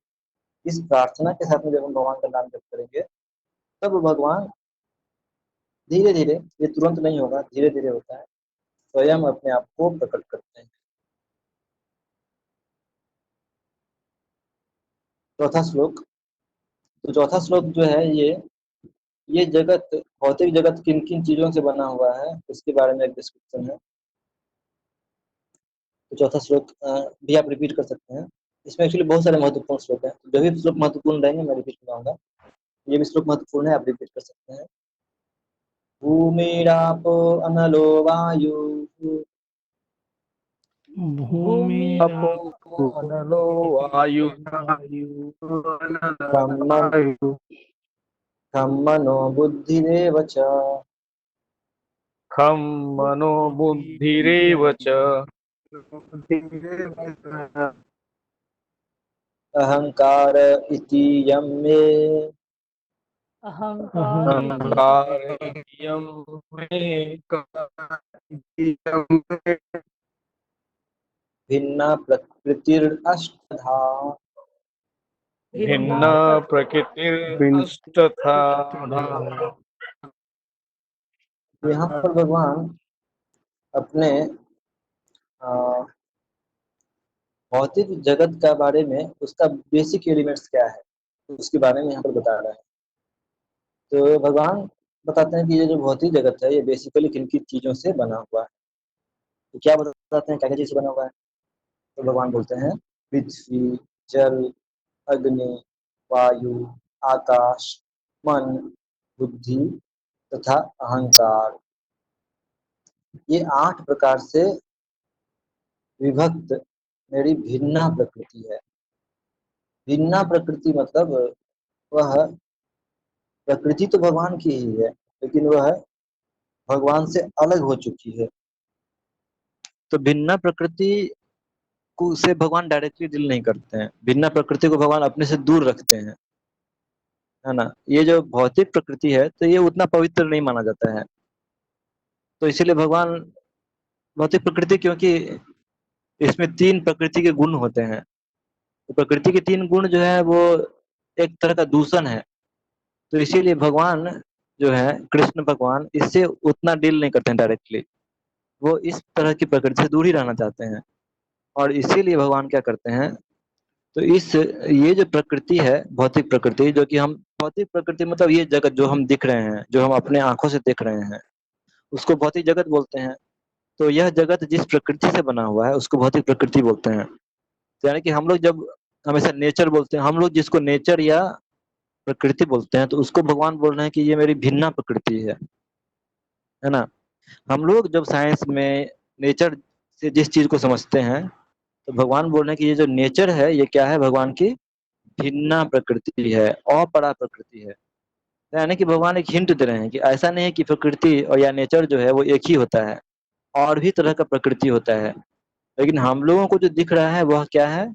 इस प्रार्थना के साथ में जब हम भगवान का नाम जप करेंगे, तब भगवान धीरे धीरे, ये तुरंत नहीं होगा, धीरे धीरे होता है, स्वयं अपने आप को प्रकट करते हैं। चौथा श्लोक। तो चौथा श्लोक जो है ये जगत, भौतिक जगत किन किन चीजों से बना हुआ है उसके बारे में एक डिस्क्रिप्शन है। तो चौथा श्लोक भी आप रिपीट कर सकते हैं। इसमें एक्चुअली बहुत सारे महत्वपूर्ण श्लोक हैं, जो भी श्लोक महत्वपूर्ण रहेंगे मैं रिपीट कराऊंगा। ये भी श्लोक महत्वपूर्ण है, आप रिपीट कर सकते हैं। भूमिरापो अनलो वायु भूमि अपो अनलो वायु वायु खम मनो बुद्धिरेव च खम मनो बुद्धिरेव च अहंकार इति यं मे अहंकार इति अहंकारं मे भिन्ना प्रकृतिरष्टधा। भिन्ना भिन्न प्रकृतिरस्तथा। यहाँ पर भगवान अपने अ, भौतिक जगत का बारे में, उसका बेसिक एलिमेंट्स क्या है उसके बारे में यहाँ पर बता रहे हैं। तो भगवान बताते हैं कि ये जो भौतिक जगत है ये बेसिकली किन किन चीजों से बना हुआ है। तो क्या बताते हैं क्या क्या चीज से बना हुआ है? तो भगवान बोलते हैं पृथ्वी, जल, अग्नि, वायु, आकाश, मन, बुद्धि तथा अहंकार। ये 8 प्रकार से विभक्त मेरी भिन्ना प्रकृति है। भिन्ना प्रकृति मतलब वह प्रकृति तो भगवान की ही है, लेकिन वह भगवान से अलग हो चुकी है। तो भिन्ना प्रकृति को से भगवान डायरेक्टली डील नहीं करते हैं, भिन्ना प्रकृति को भगवान अपने से दूर रखते हैं, है ना। ये जो भौतिक प्रकृति है तो ये उतना पवित्र नहीं माना जाता है। तो इसीलिए भगवान भौतिक प्रकृति, क्योंकि इसमें 3 प्रकृति के गुण होते हैं, तो प्रकृति के 3 गुण जो है वो एक तरह का दूषण है। तो इसीलिए भगवान जो है, कृष्ण भगवान, इससे उतना डील नहीं करते हैं डायरेक्टली। वो इस तरह की प्रकृति से दूर ही रहना चाहते हैं, और इसीलिए भगवान क्या करते हैं, तो इस ये जो प्रकृति है भौतिक प्रकृति, जो कि हम भौतिक प्रकृति मतलब ये जगत जो हम दिख रहे हैं, जो हम अपने आंखों से देख रहे हैं, उसको भौतिक जगत बोलते हैं। तो यह जगत जिस प्रकृति से बना हुआ है उसको भौतिक प्रकृति बोलते हैं। तो यानी कि हम लोग जब हमेशा नेचर बोलते हैं, हम लोग जिसको नेचर या प्रकृति बोलते हैं, तो उसको भगवान बोल रहे हैं कि ये मेरी भिन्ना प्रकृति है ना। हम लोग जब साइंस में नेचर से जिस चीज को समझते हैं, तो भगवान बोल रहे हैं कि ये जो नेचर है ये क्या है, भगवान की भिन्ना प्रकृति है, अपरा प्रकृति है। यानी कि भगवान एक हिंट दे रहे हैं कि ऐसा नहीं है कि प्रकृति और या नेचर जो है वो एक ही होता है, और भी तरह का प्रकृति होता है। लेकिन हम लोगों को जो दिख रहा है वह क्या है,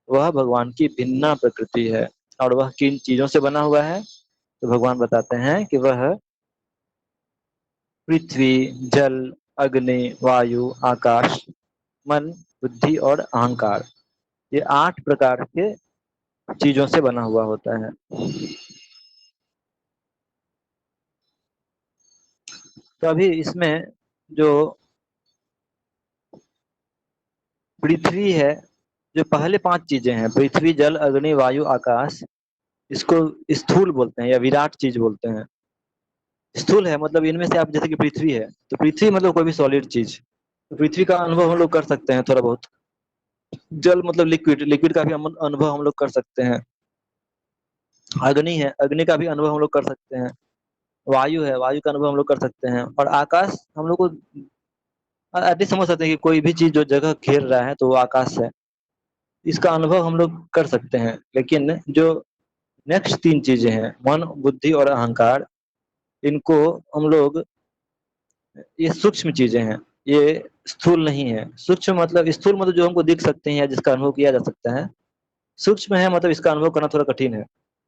वह भगवान की भिन्ना प्रकृति है। और वह किन चीजों से बना हुआ है, तो भगवान बताते हैं कि वह पृथ्वी, जल, अग्नि, वायु, आकाश, मन, बुद्धि और अहंकार, ये 8 प्रकार के चीजों से बना हुआ होता है। तो अभी इसमें जो पृथ्वी है, जो पहले 5 चीजें हैं, पृथ्वी, जल, अग्नि, वायु, आकाश, इसको स्थूल बोलते हैं या विराट चीज बोलते हैं। स्थूल है मतलब इनमें से आप, जैसे कि पृथ्वी है, तो पृथ्वी मतलब कोई भी सॉलिड चीज, तो पृथ्वी का अनुभव हम लोग कर सकते हैं थोड़ा बहुत। जल मतलब लिक्विड, लिक्विड का भी अनुभव हम लोग कर सकते हैं। अग्नि है, अग्नि का भी अनुभव हम लोग कर सकते हैं। वायु है, वायु का अनुभव हम लोग कर सकते हैं। और आकाश हम लोग को ऐसे समझ सकते हैं कि कोई भी चीज जो जगह घेर रहा है तो वो आकाश है, इसका अनुभव हम लोग कर सकते हैं। लेकिन जो नेक्स्ट 3 चीजें हैं, मन, बुद्धि और अहंकार, इनको हम लोग, ये सूक्ष्म चीजें हैं, ये स्थूल नहीं है। सूक्ष्म मतलब, स्थूल मतलब जो हमको दिख सकते हैं या जिसका अनुभव किया जा सकता है। सूक्ष्म है मतलब इसका अनुभव करना थोड़ा कठिन है,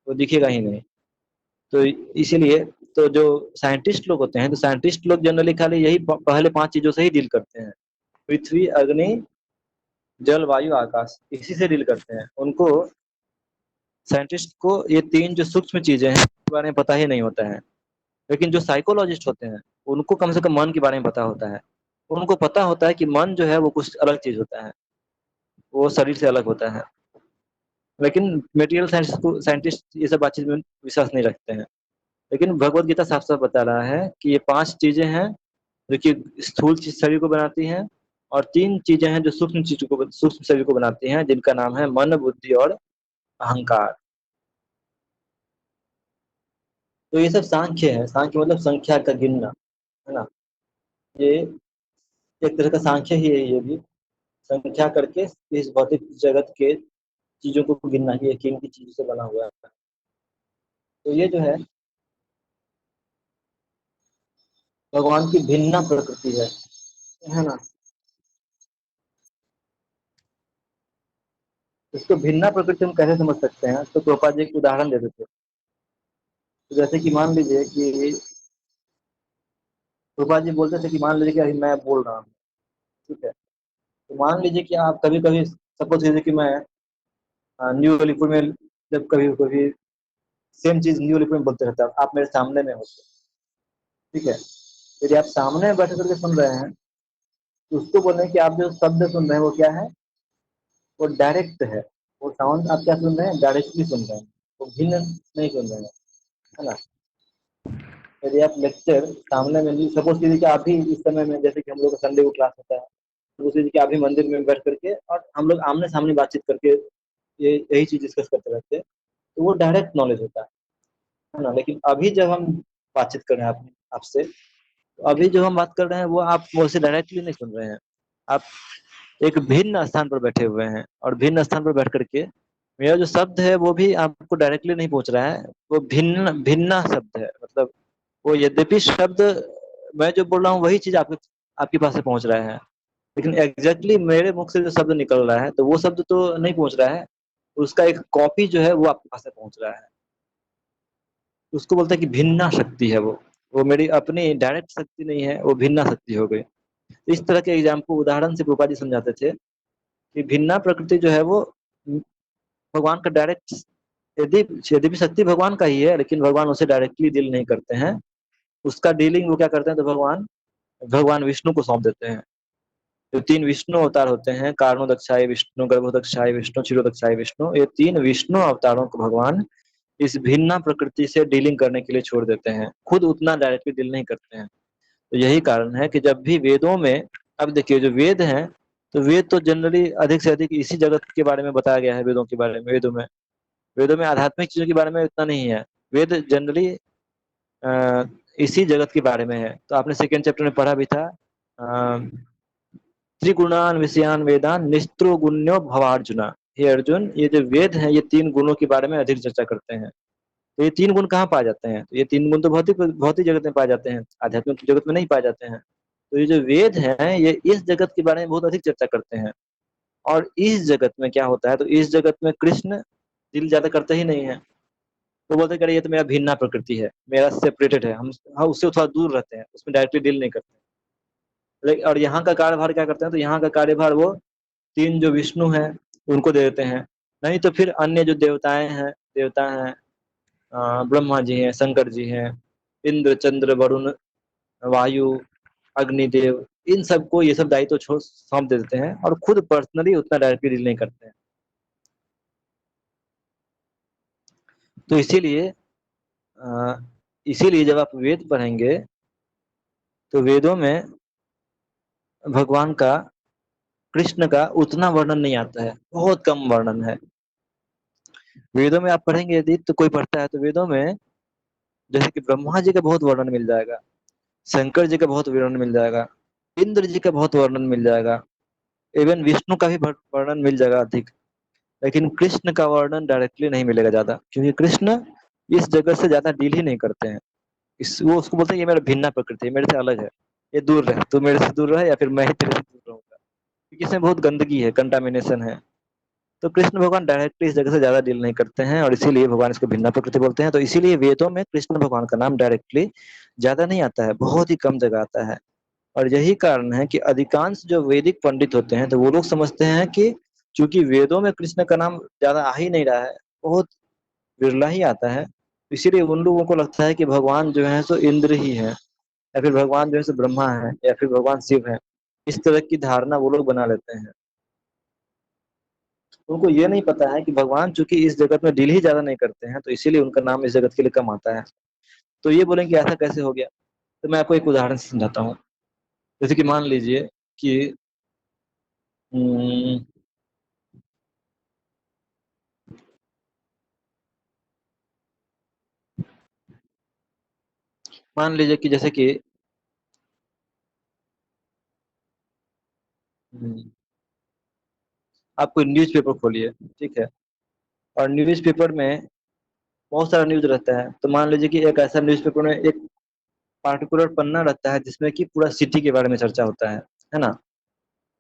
वो दिखेगा ही नहीं। तो इसीलिए तो जो साइंटिस्ट लोग होते हैं, तो साइंटिस्ट लोग जनरली खाली यही पहले 5 चीजों से ही डील करते हैं, पृथ्वी, अग्नि, जल, वायु, आकाश, इसी से डील करते हैं। उनको, साइंटिस्ट को ये 3 जो सूक्ष्म चीजें हैं उसके बारे में पता ही नहीं होता है। लेकिन जो साइकोलॉजिस्ट होते हैं उनको कम से कम मन के बारे में पता होता है। उनको पता होता है कि मन जो है वो कुछ अलग चीज होता है, वो शरीर से अलग होता है। लेकिन मटेरियल साइंटिस्ट ये सब बातचीत में विश्वास नहीं रखते हैं। लेकिन भगवत गीता साफ साफ बता रहा है कि ये 5 चीजें हैं जो कि स्थूल चीज शरीर को बनाती हैं, और 3 चीजें हैं जो सूक्ष्म शरीर को बनाती हैं, जिनका नाम है मन, बुद्धि और अहंकार। तो ये सब सांख्य है। सांख्य मतलब संख्या का गिनना, है ना। ये एक तरह का सांख्य ही है ये भी, संख्या करके इस भौतिक जगत के चीजों को गिनना ही, किन की चीजों से बना हुआ है। तो ये जो है भगवान की भिन्ना प्रकृति है ना। इसको भिन्ना प्रकृति हम कैसे समझ सकते हैं, तो प्रभुपाद जी एक उदाहरण देते थे। तो जैसे कि मान लीजिए कि प्रभुपाद जी बोलते थे कि मान लीजिए कि अभी मैं बोल रहा हूँ, ठीक है। तो मान लीजिए कि आप कभी कभी, सपोज कीजिए कि मैं न्यू अलीपुर में, जब कभी कभी सेम चीज न्यू अलीपुर में बोलते रहता है, आप मेरे सामने में होते, ठीक है। यदि आप सामने में बैठ करके सुन रहे हैं, तो उसको बोले कि आप जो शब्द सुन रहे हैं वो क्या है, वो डायरेक्ट है। वो साउंड आप क्या सुन रहे हैं, डायरेक्टली सुन रहे हैं, वो भिन्न नहीं सुन रहे हैं, है ना। यदि आप लेक्चर सामने में, सपोज कीजिए कि आप भी इस समय में, जैसे कि हम लोग का संडे को क्लास होता है, तो उसी कि आप भी मंदिर में बैठ करके और हम लोग आमने सामने बातचीत करके ये यही चीज डिस्कस करते रहते हैं, तो वो डायरेक्ट नॉलेज होता है ना। लेकिन अभी जब हम बातचीत कर रहे हैं आपसे, तो अभी जो हम बात कर रहे हैं वो आप मुझसे डायरेक्टली नहीं सुन रहे हैं। आप एक भिन्न स्थान पर बैठे हुए हैं, और भिन्न स्थान पर बैठ करके मेरा जो शब्द है वो भी आपको डायरेक्टली नहीं पहुंच रहा है, वो भिन्न भिन्न शब्द है। मतलब वो, यद्यपि शब्द मैं जो बोल रहा हूँ वही चीज आपके आपके पास से पहुंच रहा है, लेकिन एग्जैक्टली मेरे मुख से जो शब्द निकल रहा है तो वो शब्द तो नहीं पहुंच रहा है, उसका एक कॉपी जो है वो आपके पास से पहुंच रहा है। उसको बोलते हैं कि भिन्ना शक्ति है वो मेरी अपनी डायरेक्ट शक्ति नहीं है, वो भिन्ना शक्ति हो गई। इस तरह के एग्जाम्पल, उदाहरण से गोपा जी समझाते थे कि भिन्ना प्रकृति जो है वो भगवान का डायरेक्ट, यदि यदि भी शक्ति भगवान का ही है, लेकिन भगवान उसे डायरेक्टली डील नहीं करते हैं। उसका डीलिंग वो क्या करते हैं, तो भगवान भगवान विष्णु को सौंप देते हैं। जो 3 विष्णु अवतार होते हैं, कारणोदक्षाय विष्णु, गर्भोदक्षाय विष्णु, क्षीरोदक्षाय विष्णु, ये 3 विष्णु अवतारों को भगवान इस भिन्ना प्रकृति से डीलिंग करने के लिए छोड़ देते हैं, खुद उतना डायरेक्टली डील नहीं करते हैं। तो यही कारण है कि जब भी वेदों में, अब देखिए जो वेद हैं, तो वेद तो जनरली अधिक से अधिक इसी जगत के बारे में बताया गया है। वेदों के बारे में, वेदों में आध्यात्मिक चीजों के बारे में इतना नहीं है। वेद जनरली इसी जगत के बारे में है। तो आपने सेकेंड चैप्टर में पढ़ा भी था, त्रिगुणान विषयान वेदान निस्त्रो गुण्यो भवार्जुना। हे अर्जुन, ये जो वेद है ये 3 गुणों के बारे में अधिक चर्चा करते हैं। तो ये 3 गुण कहाँ पाए जाते हैं? तो ये 3 गुण तो भौतिक भौतिक जगत में पाए जाते हैं, आध्यात्मिक जगत में नहीं पाए जाते हैं। तो ये जो वेद है ये इस जगत के बारे में बहुत अधिक चर्चा करते हैं। और इस जगत में क्या होता है, तो इस जगत में कृष्ण डील ज्यादा करते ही नहीं है। वो बोलते हैं, ये तो मेरा भिन्ना प्रकृति है, मेरा सेपरेटेड है, हम उससे थोड़ा दूर रहते हैं, उसमें डायरेक्टली डील नहीं करते। लेकिन और यहाँ का कार्यभार क्या करते हैं, तो यहाँ का कार्यभार वो 3 जो विष्णु हैं उनको दे देते हैं। नहीं तो फिर अन्य जो देवताएं हैं, देवता हैं, ब्रह्मा जी हैं, शंकर जी हैं, इंद्र, चंद्र, वरुण, वायु, अग्निदेव, इन सबको ये सब दायित्व छोड़ सौंप दे देते हैं और खुद पर्सनली उतना डायरेक्टली डील नहीं करते हैं। तो इसीलिए जब आप वेद पढ़ेंगे तो वेदों में भगवान का, कृष्ण का उतना वर्णन नहीं आता है, बहुत कम वर्णन है। वेदों में आप पढ़ेंगे यदि, तो कोई पढ़ता है तो वेदों में जैसे कि ब्रह्मा जी का बहुत वर्णन मिल जाएगा, शंकर जी का बहुत वर्णन मिल जाएगा, इंद्र जी का बहुत वर्णन मिल जाएगा, इवन विष्णु का भी वर्णन मिल जाएगा अधिक। लेकिन कृष्ण का वर्णन डायरेक्टली नहीं मिलेगा ज्यादा, क्योंकि कृष्ण इस जगत से ज्यादा डील ही नहीं करते हैं। वो उसको बोलते हैं ये मेरा भिन्ना प्रकृति है, मेरे से अलग है, ये दूर रहे, तू मेरे से दूर रहे या फिर मैं ही तेरे से दूर रहूंगा, क्योंकि इसमें बहुत गंदगी है, कंटामिनेशन है। तो कृष्ण भगवान डायरेक्टली इस जगह से ज्यादा डील नहीं करते हैं और इसीलिए भगवान इसको भिन्ना प्रकृति बोलते हैं। तो इसीलिए वेदों में कृष्ण भगवान का नाम डायरेक्टली ज्यादा नहीं आता है, बहुत ही कम जगह आता है। और यही कारण है कि अधिकांश जो वैदिक पंडित होते हैं तो वो लोग समझते हैं कि चूंकि वेदों में कृष्ण का नाम ज्यादा आ ही नहीं रहा है, बहुत विरला ही आता है, इसीलिए उन लोगों को लगता है कि भगवान जो है सो इंद्र ही है, या फिर भगवान जो है सो ब्रह्मा है, या फिर भगवान शिव है। इस तरह की धारणा वो लोग बना लेते हैं। उनको ये नहीं पता है कि भगवान चूंकि इस जगत में डील ही ज्यादा नहीं करते हैं, तो इसीलिए उनका नाम इस जगत के लिए कम आता है। तो ये बोलेंगे कि ऐसा कैसे हो गया, तो मैं आपको एक उदाहरण से समझाता हूँ। जैसे कि मान लीजिए कि हम्म, मान लीजिए कि जैसे कि हम्म, आप कोई न्यूज पेपर खोलिए, ठीक है, और न्यूज पेपर में बहुत सारा न्यूज रहता है। तो मान लीजिए कि एक ऐसा न्यूज पेपर में एक पार्टिकुलर पन्ना रहता है जिसमें कि पूरा सिटी के बारे में चर्चा होता है ना।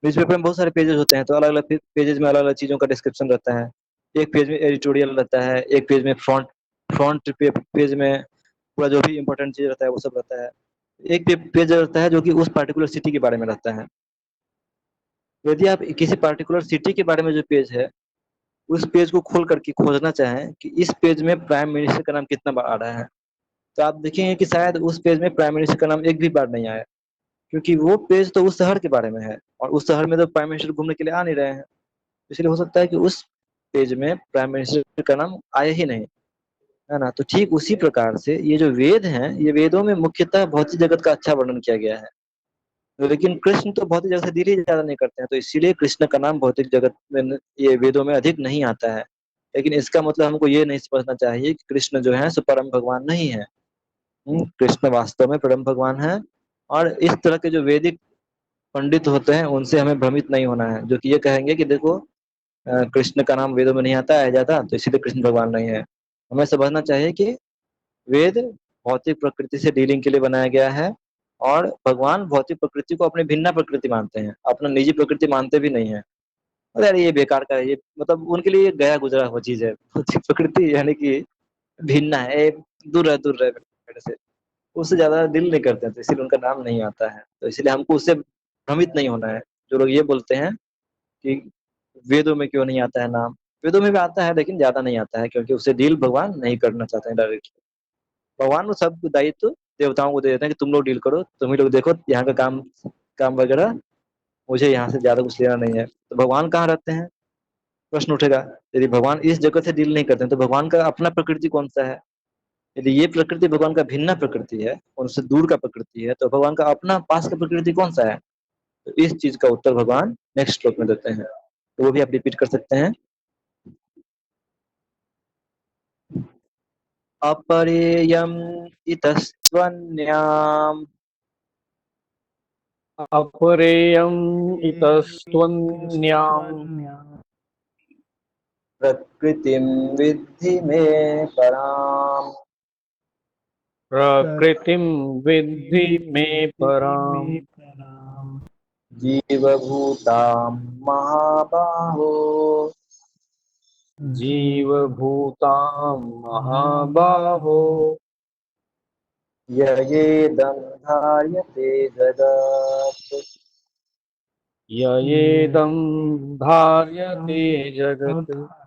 न्यूज़पेपर में बहुत सारे पेजेस होते हैं, तो अलग अलग पेजेस में अलग अलग चीजों का डिस्क्रिप्शन रहता है। एक पेज में एडिटोरियल रहता है, एक पेज में फ्रंट पेज में पूरा जो भी इंपॉर्टेंट चीज रहता है वो सब रहता है। एक पेज रहता है जो कि उस पार्टिकुलर सिटी के बारे में रहता है। यदि आप किसी पार्टिकुलर सिटी के बारे में जो पेज है, उस पेज को खोल करके खोजना चाहें कि इस पेज में प्राइम मिनिस्टर का नाम कितना बार आ रहा है, तो आप देखेंगे कि शायद उस पेज में प्राइम मिनिस्टर का नाम एक भी बार नहीं आया, क्योंकि वो पेज तो उस शहर के बारे में है और उस शहर में तो प्राइम मिनिस्टर घूमने के लिए आ नहीं रहे हैं। इसलिए हो सकता है कि उस पेज में प्राइम मिनिस्टर का नाम आए ही नहीं, है ना। तो ठीक उसी प्रकार से ये जो वेद हैं, ये वेदों में मुख्यतः भौतिक जगत का अच्छा वर्णन किया गया है। लेकिन कृष्ण तो भौतिक जगत से डील ही ज्यादा नहीं करते हैं, तो इसीलिए कृष्ण का नाम भौतिक जगत में ये वेदों में अधिक नहीं आता है। लेकिन इसका मतलब हमको ये नहीं समझना चाहिए कि कृष्ण जो है सो परम भगवान नहीं है। कृष्ण वास्तव में परम भगवान है। और इस तरह के जो वैदिक पंडित होते हैं उनसे हमें भ्रमित नहीं होना है, जो कि ये कहेंगे कि देखो कृष्ण का नाम वेदों में नहीं आता है जाता, तो इसीलिए कृष्ण भगवान नहीं है। हमें समझना चाहिए कि वेद भौतिक प्रकृति से डीलिंग के लिए बनाया गया है, और भगवान भौतिक प्रकृति को अपनी भिन्ना प्रकृति मानते हैं, अपना निजी प्रकृति मानते भी नहीं है। अरे यार ये बेकार का है, ये मतलब उनके लिए ये गया गुजरा हुआ चीज है। भौतिक प्रकृति यानी कि भिन्ना है, दूर रहे मेरे से, उससे ज्यादा दिल नहीं करते हैं, तो इसीलिए उनका नाम नहीं आता है। तो इसलिए हमको उससे भ्रमित नहीं होना है। जो लोग ये बोलते हैं कि वेदों में क्यों नहीं आता है नाम, वेदों में भी आता है लेकिन ज्यादा नहीं आता है, क्योंकि उससे डील भगवान नहीं करना चाहते हैं डायरेक्टली। भगवान वो सब दायित्व देवताओं को दे देते हैं कि तुम लोग डील करो, तुम ही लोग देखो यहाँ का काम काम वगैरह, मुझे यहाँ से ज्यादा कुछ लेना नहीं है। तो भगवान कहाँ रहते हैं, प्रश्न उठेगा। यदि भगवान इस जगत से डील नहीं करते हैं तो भगवान का अपना प्रकृति कौन सा है? यदि ये प्रकृति भगवान का भिन्न प्रकृति है और उससे दूर का प्रकृति है, तो भगवान का अपना पास का प्रकृति कौन सा है? तो इस चीज का उत्तर भगवान नेक्स्ट श्लोक में देते हैं, तो वो भी आप रिपीट कर सकते हैं। अपरेयम् इतस्त्वन्याम् अपरेयम् इतस्त्वन्याम् प्रकृतिं विद्धि मे पराम्। प्रकृतिं विद्धि मे पराम्। जीवभूतां महाबाहो जीवभूतां महाबाहो ययेदं धार्यते जगत्। ययेदं धार्यते जगत्।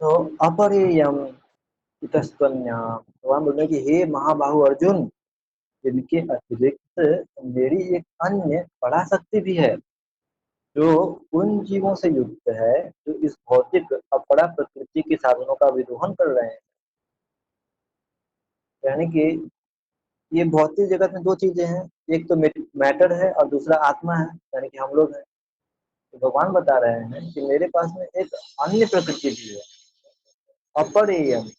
तो अपरेयम इतस्त्वन्याम्, भगवान बोल रहे हैं कि हे महाबाहु अर्जुन, इनके अतिरिक्त मेरी एक अन्य पराशक्ति भी है, जो उन जीवों से युक्त है जो इस भौतिक अपरा प्रकृति के साधनों का विरोहन कर रहे हैं। यानी कि ये भौतिक जगत में दो चीजें हैं, एक तो मैटर है और दूसरा आत्मा है, यानी कि हम लोग हैं। तो भगवान बता रहे हैं कि मेरे पास में एक अन्य प्रकृति भी है, अपरेयम।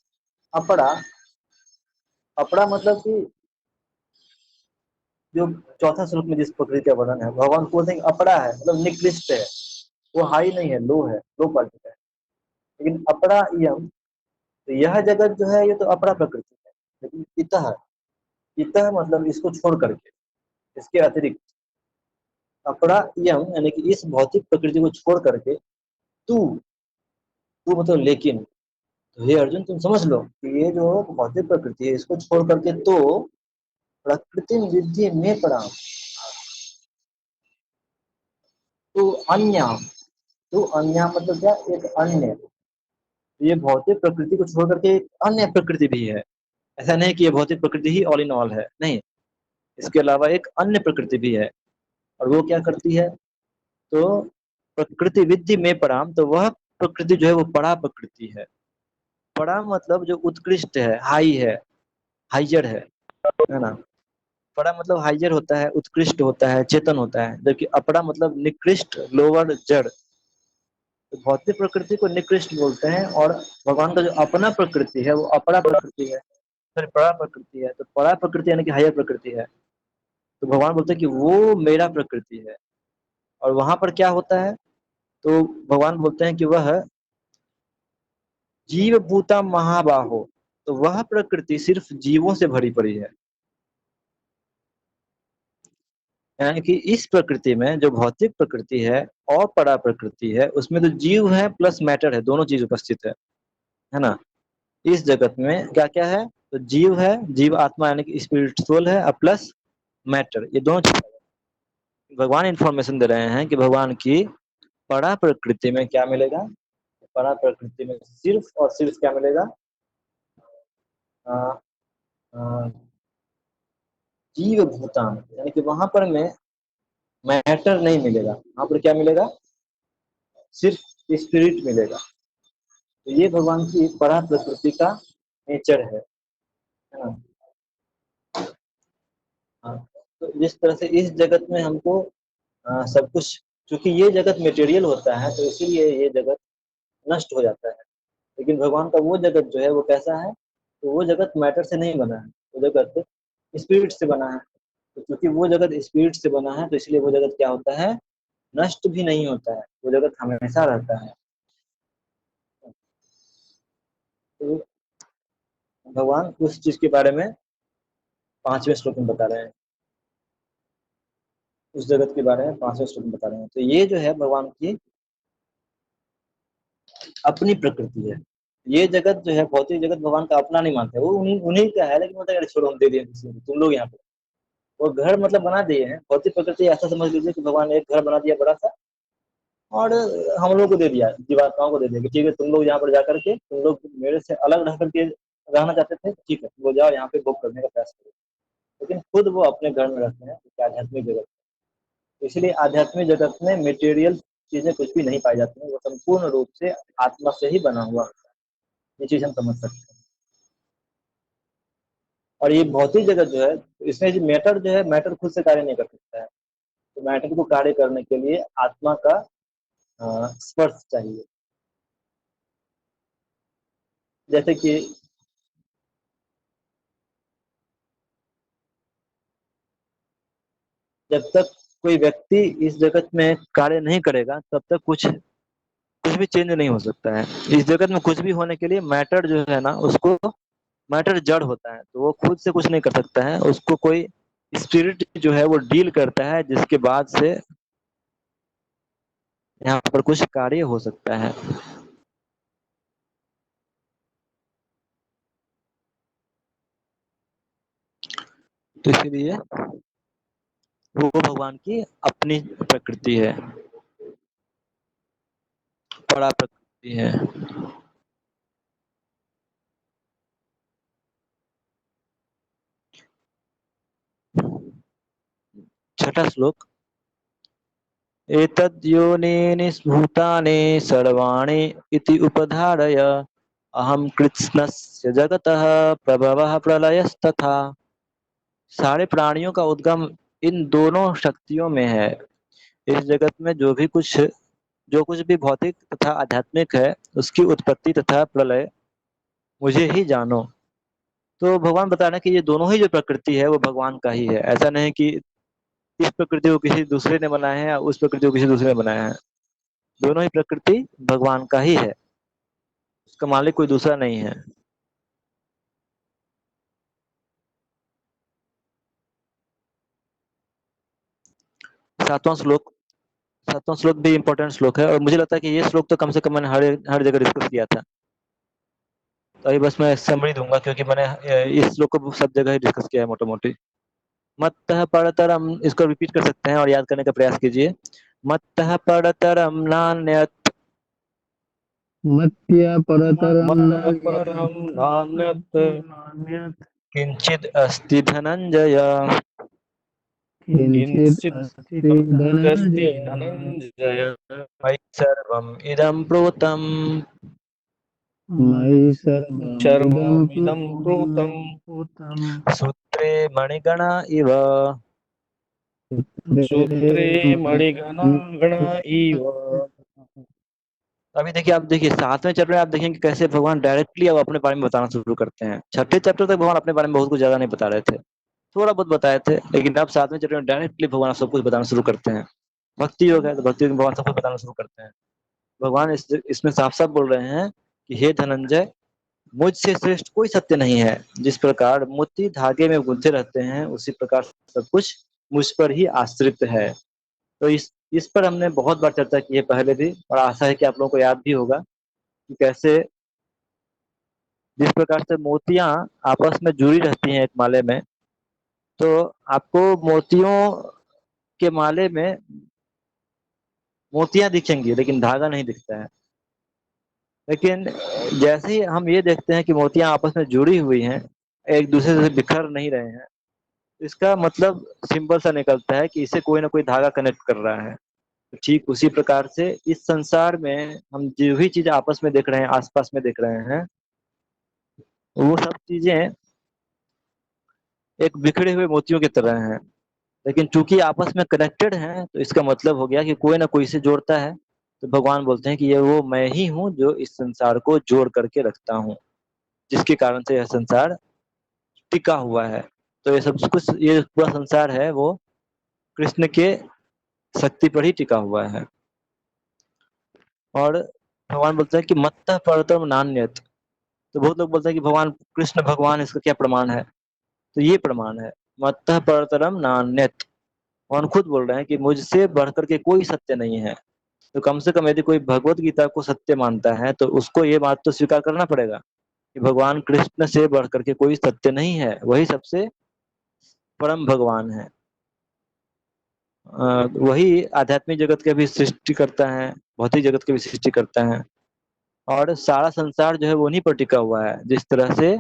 अपरा, अपरा मतलब कि जो चौथा श्लोक में जिस प्रकृति का वर्णन है, भगवान को बोलते हैं कि अपरा है मतलब निकृष्ट है, वो हाई नहीं है, लो है, लो क्वालिटी का है। लेकिन अपरा यम, तो यह जगत जो है ये तो अपरा प्रकृति है। लेकिन इतः, इतः मतलब इसको छोड़ करके, इसके अतिरिक्त, अपरा यम यानी कि इस भौतिक प्रकृति को छोड़ करके, तू, तू मतलब लेकिन, तो हे अर्जुन तुम समझ लो कि ये जो भौतिक प्रकृति है इसको छोड़ करके तो प्रकृति विद्धि में पड़ा, तो अन्य, तो अन्य मतलब क्या, एक अन्य। ये भौतिक प्रकृति को छोड़ करके एक अन्य प्रकृति भी है। ऐसा नहीं कि ये भौतिक प्रकृति ही ऑल इन ऑल है, नहीं, इसके अलावा एक अन्य प्रकृति भी है। और वो क्या करती है, तो प्रकृति विद्धि में पराम, तो वह प्रकृति जो है वो परा प्रकृति है। परा मतलब जो उत्कृष्ट है, हाई है, हाइजर है ना। परा मतलब हाइजर होता है, उत्कृष्ट होता है, चेतन होता है, जबकि अपरा मतलब निकृष्ट, लोअर, जड़। तो भौतिक प्रकृति को निकृष्ट बोलते हैं, और भगवान का जो अपना प्रकृति है वो अपरा प्रकृति है, सॉरी परा प्रकृति है। तो परा प्रकृति यानी कि हायर प्रकृति है। तो भगवान बोलते हैं कि वो मेरा प्रकृति है। और वहां पर क्या होता है, तो भगवान बोलते हैं कि वह जीव भूता महाबाहो, तो वह प्रकृति सिर्फ जीवों से भरी पड़ी है। यानी कि इस प्रकृति में जो भौतिक प्रकृति है और परा प्रकृति है, उसमें तो जीव है प्लस मैटर है, दोनों चीज उपस्थित है ना। इस जगत में क्या क्या है, तो जीव है, जीव आत्मा यानी कि स्पिरिचुअल है, और प्लस मैटर, ये दोनों चीज। भगवान इंफॉर्मेशन दे रहे हैं कि भगवान की परा प्रकृति में क्या मिलेगा, परा प्रकृति में सिर्फ और सिर्फ क्या मिलेगा, अ, अ, जीव भूतान, यानी कि वहां पर में मैटर नहीं मिलेगा, वहां पर क्या मिलेगा, सिर्फ स्पिरिट मिलेगा। तो ये भगवान की परा प्रकृति का नेचर है ना। हाँ, तो जिस तरह से इस जगत में हमको सब कुछ, क्योंकि ये जगत मटेरियल होता है तो इसीलिए ये जगत नष्ट हो जाता है। लेकिन भगवान का वो जगत जो है वो कैसा है, तो वो जगत मैटर से नहीं बना है, वो जगत स्पिरिट से बना है। तो क्योंकि वो जगत स्पिरिट से बना है तो इसलिए वो जगत क्या होता है, नष्ट भी नहीं होता है, वो जगत हमेशा रहता है। तो भगवान उस चीज के बारे में 5वें श्लोक में बता रहे हैं, उस जगत के बारे में 5वें श्लोक में बता रहे हैं। तो ये जो है भगवान की अपनी प्रकृति है। ये जगत जो है, भौतिक जगत भगवान का अपना नहीं मानते, वो उन्हीं उन्हीं का है, लेकिन मतलब यार छोड़ो हम दे दिए किसी को, तुम लोग यहाँ पे वो घर मतलब बना दिए हैं। भौतिक प्रकृति ऐसा समझ लीजिए कि भगवान ने एक घर बना दिया बड़ा सा, और हम लोग को दे दिया, जीवात्माओं को दे दिया कि ठीक है तुम लोग यहाँ पर जाकर के, तुम लोग मेरे से अलग रह करके रहना चाहते थे, ठीक है तुम लोग जाओ यहाँ पे भोग करने का प्रयास करो। लेकिन खुद वो अपने घर में रहते हैं, क्योंकि आध्यात्मिक जगत है। तो इसलिए आध्यात्मिक जगत में मेटेरियल चीजें कुछ भी नहीं पाई जाती हैं, वो संपूर्ण रूप से आत्मा से ही बना हुआ होता है। ये चीज हम समझ सकते हैं। और ये भौतिक जगत जो है, इसमें जो मैटर जो है, मैटर खुद से कार्य नहीं कर सकता है। तो मैटर को कार्य करने के लिए आत्मा का स्पर्श चाहिए। जैसे कि जब तक कोई व्यक्ति इस जगत में कार्य नहीं करेगा तब तक कुछ कुछ भी चेंज नहीं हो सकता है। इस जगत में कुछ भी होने के लिए मैटर जो है ना, उसको मैटर जड़ होता है, तो वो खुद से कुछ नहीं कर सकता है, उसको कोई स्पिरिट जो है वो डील करता है, जिसके बाद से यहाँ पर कुछ कार्य हो सकता है। तो इसीलिए वो भगवान की अपनी प्रकृति है, परा प्रकृति है। छठा श्लोक। एतद्योनीनि भूतानि सर्वाणि इति उपधारय अहं कृत्स्नस्य जगतः प्रभवः प्रलयस्तथा। सारे प्राणियों का उद्गम इन दोनों शक्तियों में है। इस जगत में जो कुछ भी भौतिक तथा आध्यात्मिक है, उसकी उत्पत्ति तथा प्रलय मुझे ही जानो। तो भगवान बता रहे हैं कि ये दोनों ही जो प्रकृति है वो भगवान का ही है। ऐसा नहीं कि इस प्रकृति को किसी दूसरे ने बनाया है या उस प्रकृति को किसी दूसरे ने बनाया है। दोनों ही प्रकृति भगवान का ही है, उसका मालिक कोई दूसरा नहीं है। सातवां श्लोक। सातवां श्लोक भी इंपॉर्टेंट श्लोक है, और मुझे लगता है कि ये श्लोक तो कम से कम मैंने हर हर जगह डिस्कस किया था। तो अभी बस मैं समरी दूंगा, क्योंकि मैंने इस श्लोक को सब जगह ही डिस्कस किया है मोटा मोटी। मत्तः परतरम, इसको रिपीट कर सकते हैं और याद करने का प्रयास कीजिए। मत्तः परतरम नान्यत् मत्या परतरं मत्तः नान्यत् परं नान्यत् किंचिद अस्ति धनंजय किञ्चित् किञ्चित् अस्ति अस्ति धनञ्जय धनञ्जय मयि सर्वम् इदं प्रोतम्। मयि सर्वमिदं सर्वमिदं प्रोतं पूतं सूत्रे मणिगणा इव। सूत्रे सूत्रे मणिगणा इव। अभी देखिए, आप देखिए सातवें चैप्टर में आप देखेंगे कैसे भगवान डायरेक्टली अब अपने बारे में बताना शुरू करते हैं। छठे चैप्टर तक भगवान अपने बारे में बहुत कुछ ज्यादा नहीं बता रहे थे, थोड़ा बहुत बताए थे, लेकिन अब सातवें चैप्टर में डायरेक्टली भगवान सब कुछ बताना शुरू करते हैं। भक्ति योग है तो भक्ति योग में भगवान सब कुछ बताना शुरू करते हैं। भगवान इसमें साफ साफ बोल रहे हैं कि हे धनंजय, मुझसे श्रेष्ठ कोई सत्य नहीं है। जिस प्रकार मोती धागे में गुंथे रहते हैं, उसी प्रकार सब कुछ मुझ पर ही आश्रित है। तो इस पर हमने बहुत बार चर्चा की है पहले भी, और आशा है कि आप लोगों को याद भी होगा कि कैसे जिस प्रकार से मोतियां आपस में जुड़ी रहती हैं एक माले में, तो आपको मोतियों के माले में मोतियां दिखेंगी लेकिन धागा नहीं दिखता है। लेकिन जैसे ही हम ये देखते हैं कि मोतियां आपस में जुड़ी हुई हैं, एक दूसरे से बिखर नहीं रहे हैं, इसका मतलब सिंपल सा निकलता है कि इसे कोई ना कोई धागा कनेक्ट कर रहा है। तो ठीक उसी प्रकार से इस संसार में हम जो भी चीज आपस में देख रहे हैं, आसपास में देख रहे हैं, वो सब चीजें एक बिखरे हुए मोतियों की तरह हैं। लेकिन चूंकि आपस में कनेक्टेड हैं, तो इसका मतलब हो गया कि कोई ना कोई से जोड़ता है। तो भगवान बोलते हैं कि ये वो मैं ही हूँ जो इस संसार को जोड़ करके रखता हूँ, जिसके कारण से यह संसार टिका हुआ है। तो ये सब कुछ, ये पूरा संसार है वो कृष्ण के शक्ति पर ही टिका हुआ है। और भगवान बोलते हैं कि मत्तः परतम नान्यत। तो बहुत लोग बोलते हैं कि भगवान कृष्ण भगवान, इसका क्या प्रमाण है? तो ये प्रमाण है, मत्तः परतरम नान्यत। भगवान खुद बोल रहे हैं कि मुझसे बढ़कर के कोई सत्य नहीं है। तो कम से कम यदि कोई भगवत गीता को सत्य मानता है, तो उसको ये बात तो स्वीकार करना पड़ेगा कि भगवान कृष्ण से बढ़कर के कोई सत्य नहीं है, वही सबसे परम भगवान है। वही आध्यात्मिक जगत के भी सृष्टि करता है, भौतिक जगत के भी सृष्टि करता है। और सारा संसार जो है वो उन्हीं पर टिका हुआ है, जिस तरह से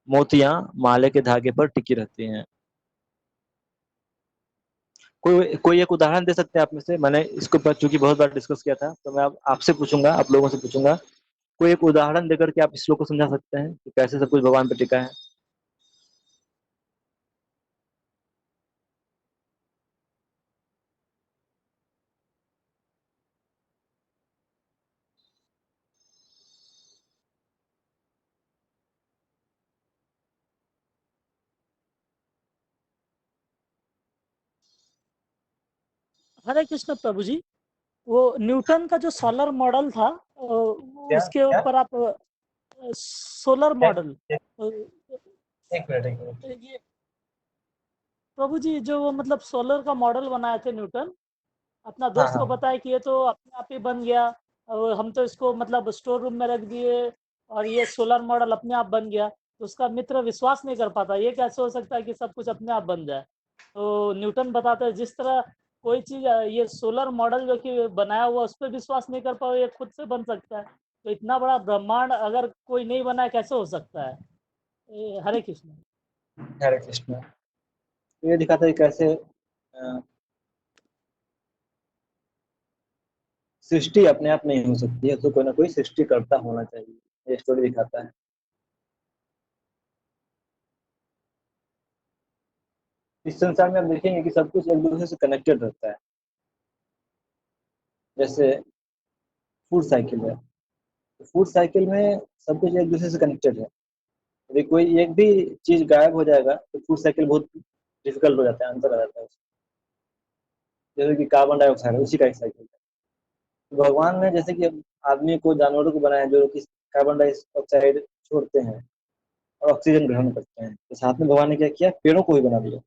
मोतियां माले के धागे पर टिकी रहती हैं। कोई कोई एक उदाहरण दे सकते हैं आप में से? मैंने इसको पर चूंकि बहुत बार डिस्कस किया था, तो मैं अब आपसे पूछूंगा, आप लोगों से पूछूंगा, कोई एक उदाहरण देकर के आप इस श्लोक को समझा सकते हैं कि कैसे सब कुछ भगवान पर टिका है? हरे कृष्ण प्रभु जी, वो न्यूटन का जो सोलर मॉडल था उसके क्या? ऊपर आप सोलर मॉडल एक मिनट। ये प्रभु जी जो वो मतलब सोलर का मॉडल बनाए थे न्यूटन, अपना हाँ दोस्त को हाँ बताया कि ये तो अपने आप ही बन गया, और हम तो इसको मतलब स्टोर रूम में रख दिए और ये सोलर मॉडल अपने आप बन गया। तो उसका मित्र विश्वास नहीं कर पाता, ये कैसे हो सकता है कि सब कुछ अपने आप बन जाए। तो न्यूटन बताते हैं जिस तरह कोई चीज ये सोलर मॉडल जो कि बनाया हुआ उस पर विश्वास नहीं कर पाओ, ये खुद से बन सकता है। तो इतना बड़ा ब्रह्मांड अगर कोई नहीं बनाया कैसे हो सकता है। हरे कृष्ण। हरे कृष्ण। तो ये दिखाता है कि कैसे सृष्टि अपने आप नहीं हो सकती है, तो कोई ना कोई सृष्टि करता होना चाहिए। ये स्टोरी दिखाता है। इस संसार में आप देखेंगे कि सब कुछ एक दूसरे से कनेक्टेड रहता है। जैसे फूड साइकिल है, तो फूड साइकिल में सब कुछ एक दूसरे से कनेक्टेड है। यदि कोई एक भी चीज गायब हो जाएगा तो फूड साइकिल बहुत डिफिकल्ट हो जाता है, अंतर आ जाता है। जैसे कि कार्बन डाइऑक्साइड है, उसी का एक साइकिल है। तो भगवान ने जैसे कि आदमी को, जानवरों को बनाया जो कि कार्बन डाइऑक्साइड छोड़ते हैं और ऑक्सीजन ग्रहण करते हैं, तो साथ में भगवान ने क्या किया, पेड़ों को भी बना दिया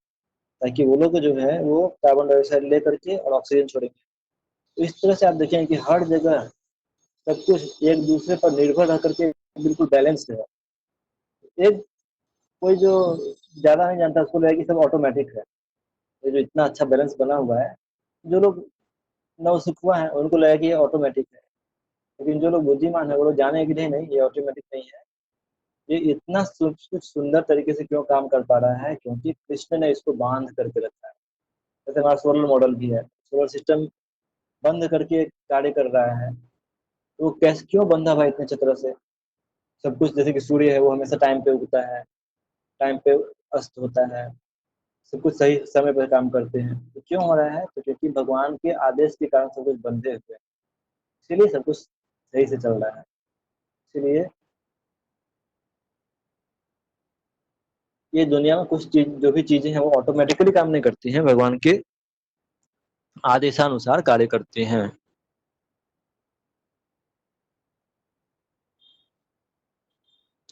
ताकि वो लोग जो है वो कार्बन डाइऑक्साइड ले करके और ऑक्सीजन छोड़ेंगे। तो इस तरह से आप देखेंगे कि हर जगह सब कुछ एक दूसरे पर निर्भर रह करके बिल्कुल बैलेंस है। एक कोई जो ज्यादा नहीं जानता उसको लगेगा कि सब ऑटोमेटिक है। ये जो इतना अच्छा बैलेंस बना हुआ है, जो लोग नौसिखुआ है उनको लगेगा कि ये ऑटोमेटिक है। लेकिन जो लोग बुद्धिमान है वो लोग जाने कि नहीं नहीं, ये ऑटोमेटिक नहीं है। ये इतना कुछ सुंदर तरीके से क्यों काम कर पा रहा है, क्योंकि कृष्ण ने इसको बांध करके रखा है। जैसे हमारा सोलर मॉडल भी है, सोलर सिस्टम बंद करके कार्य कर रहा है। तो वो कैसे क्यों बंधा भाई इतने अच्छे तरह से। सब कुछ जैसे कि सूर्य है वो हमेशा टाइम पे उगता है, टाइम पे अस्त होता है, सब कुछ सही समय पर काम करते हैं। तो क्यों हो रहा है, तो क्योंकि भगवान के आदेश के कारण सब कुछ बंधे हुए हैं, इसीलिए सब कुछ सही से चल रहा है। इसीलिए ये दुनिया में कुछ चीज, जो भी चीजें हैं वो ऑटोमेटिकली काम नहीं करती हैं, भगवान के आदेशानुसार कार्य करती हैं।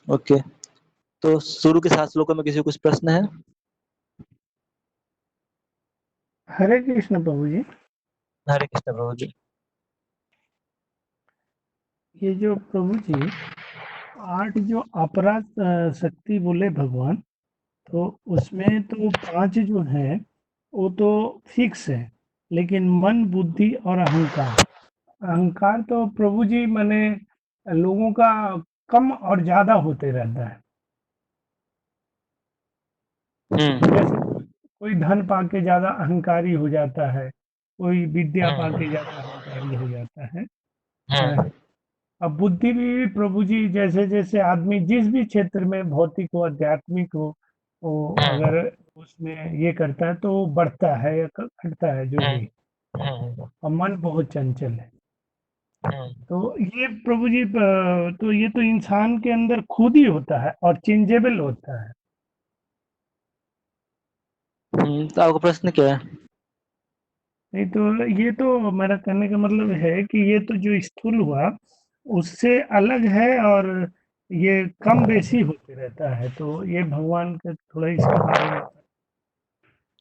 ओके, तो शुरू के 7 श्लोकों में किसी को कुछ प्रश्न है? हरे कृष्ण प्रभु जी, हरे कृष्ण प्रभु जी। ये जो प्रभु जी 8 जो अपराध शक्ति बोले भगवान, तो उसमें तो 5 जो है वो तो फिक्स है, लेकिन मन, बुद्धि और अहंकार, अहंकार तो प्रभु जी माने लोगों का कम और ज्यादा होते रहता है। जैसे कोई धन पाके ज्यादा अहंकारी हो जाता है, कोई विद्या पाके ज्यादा अहंकारी हो जाता है। अब बुद्धि भी प्रभु जी जैसे जैसे आदमी जिस भी क्षेत्र में भौतिक हो, आध्यात्मिक हो, वो अगर उसमें ये करता है तो वो बढ़ता है या घटता है जो भी। और मन बहुत चंचल है। तो ये प्रभु जी तो ये तो इंसान के अंदर खुद ही होता है और चेंजेबल होता है। तो आपका प्रश्न क्या है? नहीं तो ये तो मेरा कहने का मतलब है कि ये तो जो स्थूल हुआ उससे अलग है, और ये कम बेसी होते रहता है। तो ये भगवान के थोड़ा इसके बारे में।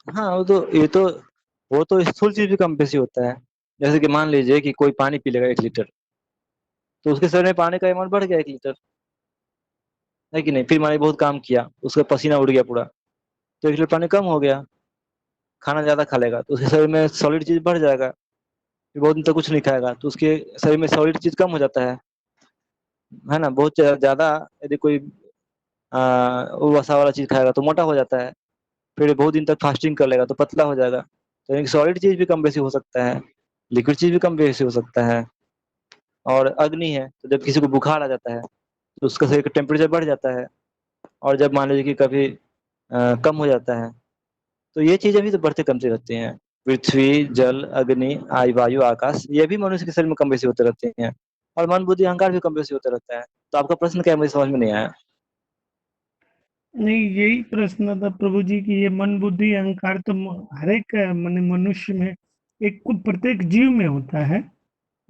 हाँ, वो तो स्थूल चीज भी कम बेसी होता है। जैसे कि मान लीजिए कि कोई पानी पी लेगा 1 लीटर, तो उसके शरीर में पानी का अमाउंट बढ़ गया 1 लीटर, है कि नहीं? फिर मान लीजिए बहुत काम किया, उसका पसीना उड़ गया पूरा, तो 1 लीटर पानी कम हो गया। खाना ज्यादा खा लेगा तो उसके शरीर में सॉलिड चीज बढ़ जाएगा। फिर बहुत दिन तक कुछ नहीं खाएगा तो उसके शरीर में सॉलिड चीज कम हो जाता है ना? बहुत ज्यादा यदि कोई वो वसा वाला चीज खाएगा तो मोटा हो जाता है। फिर बहुत दिन तक फास्टिंग कर लेगा तो पतला हो जाएगा। तो एक सॉलिड चीज भी कम बेसी हो सकता है, लिक्विड चीज भी कम बेसी हो सकता है। और अग्नि है, तो जब किसी को बुखार आ जाता है तो उसका शरीर का टेम्परेचर बढ़ जाता है। और जब मान लीजिए कि कभी कम हो जाता है, तो ये चीजें भी तो बढ़ते कमते रहती हैं। पृथ्वी, जल, अग्नि, वायु, आकाश, ये भी मनुष्य के शरीर में कम बेसी होते रहते हैं। और मन, बुद्धि, अहंकार भी कम बेसी होता रहता है। तो आपका प्रश्न क्या है, मुझे समझ में नहीं आया। नहीं, यही प्रश्न था प्रभु जी कि ये मन, बुद्धि, अहंकार तो हर एक माने मनुष्य में एक प्रत्येक जीव में होता है,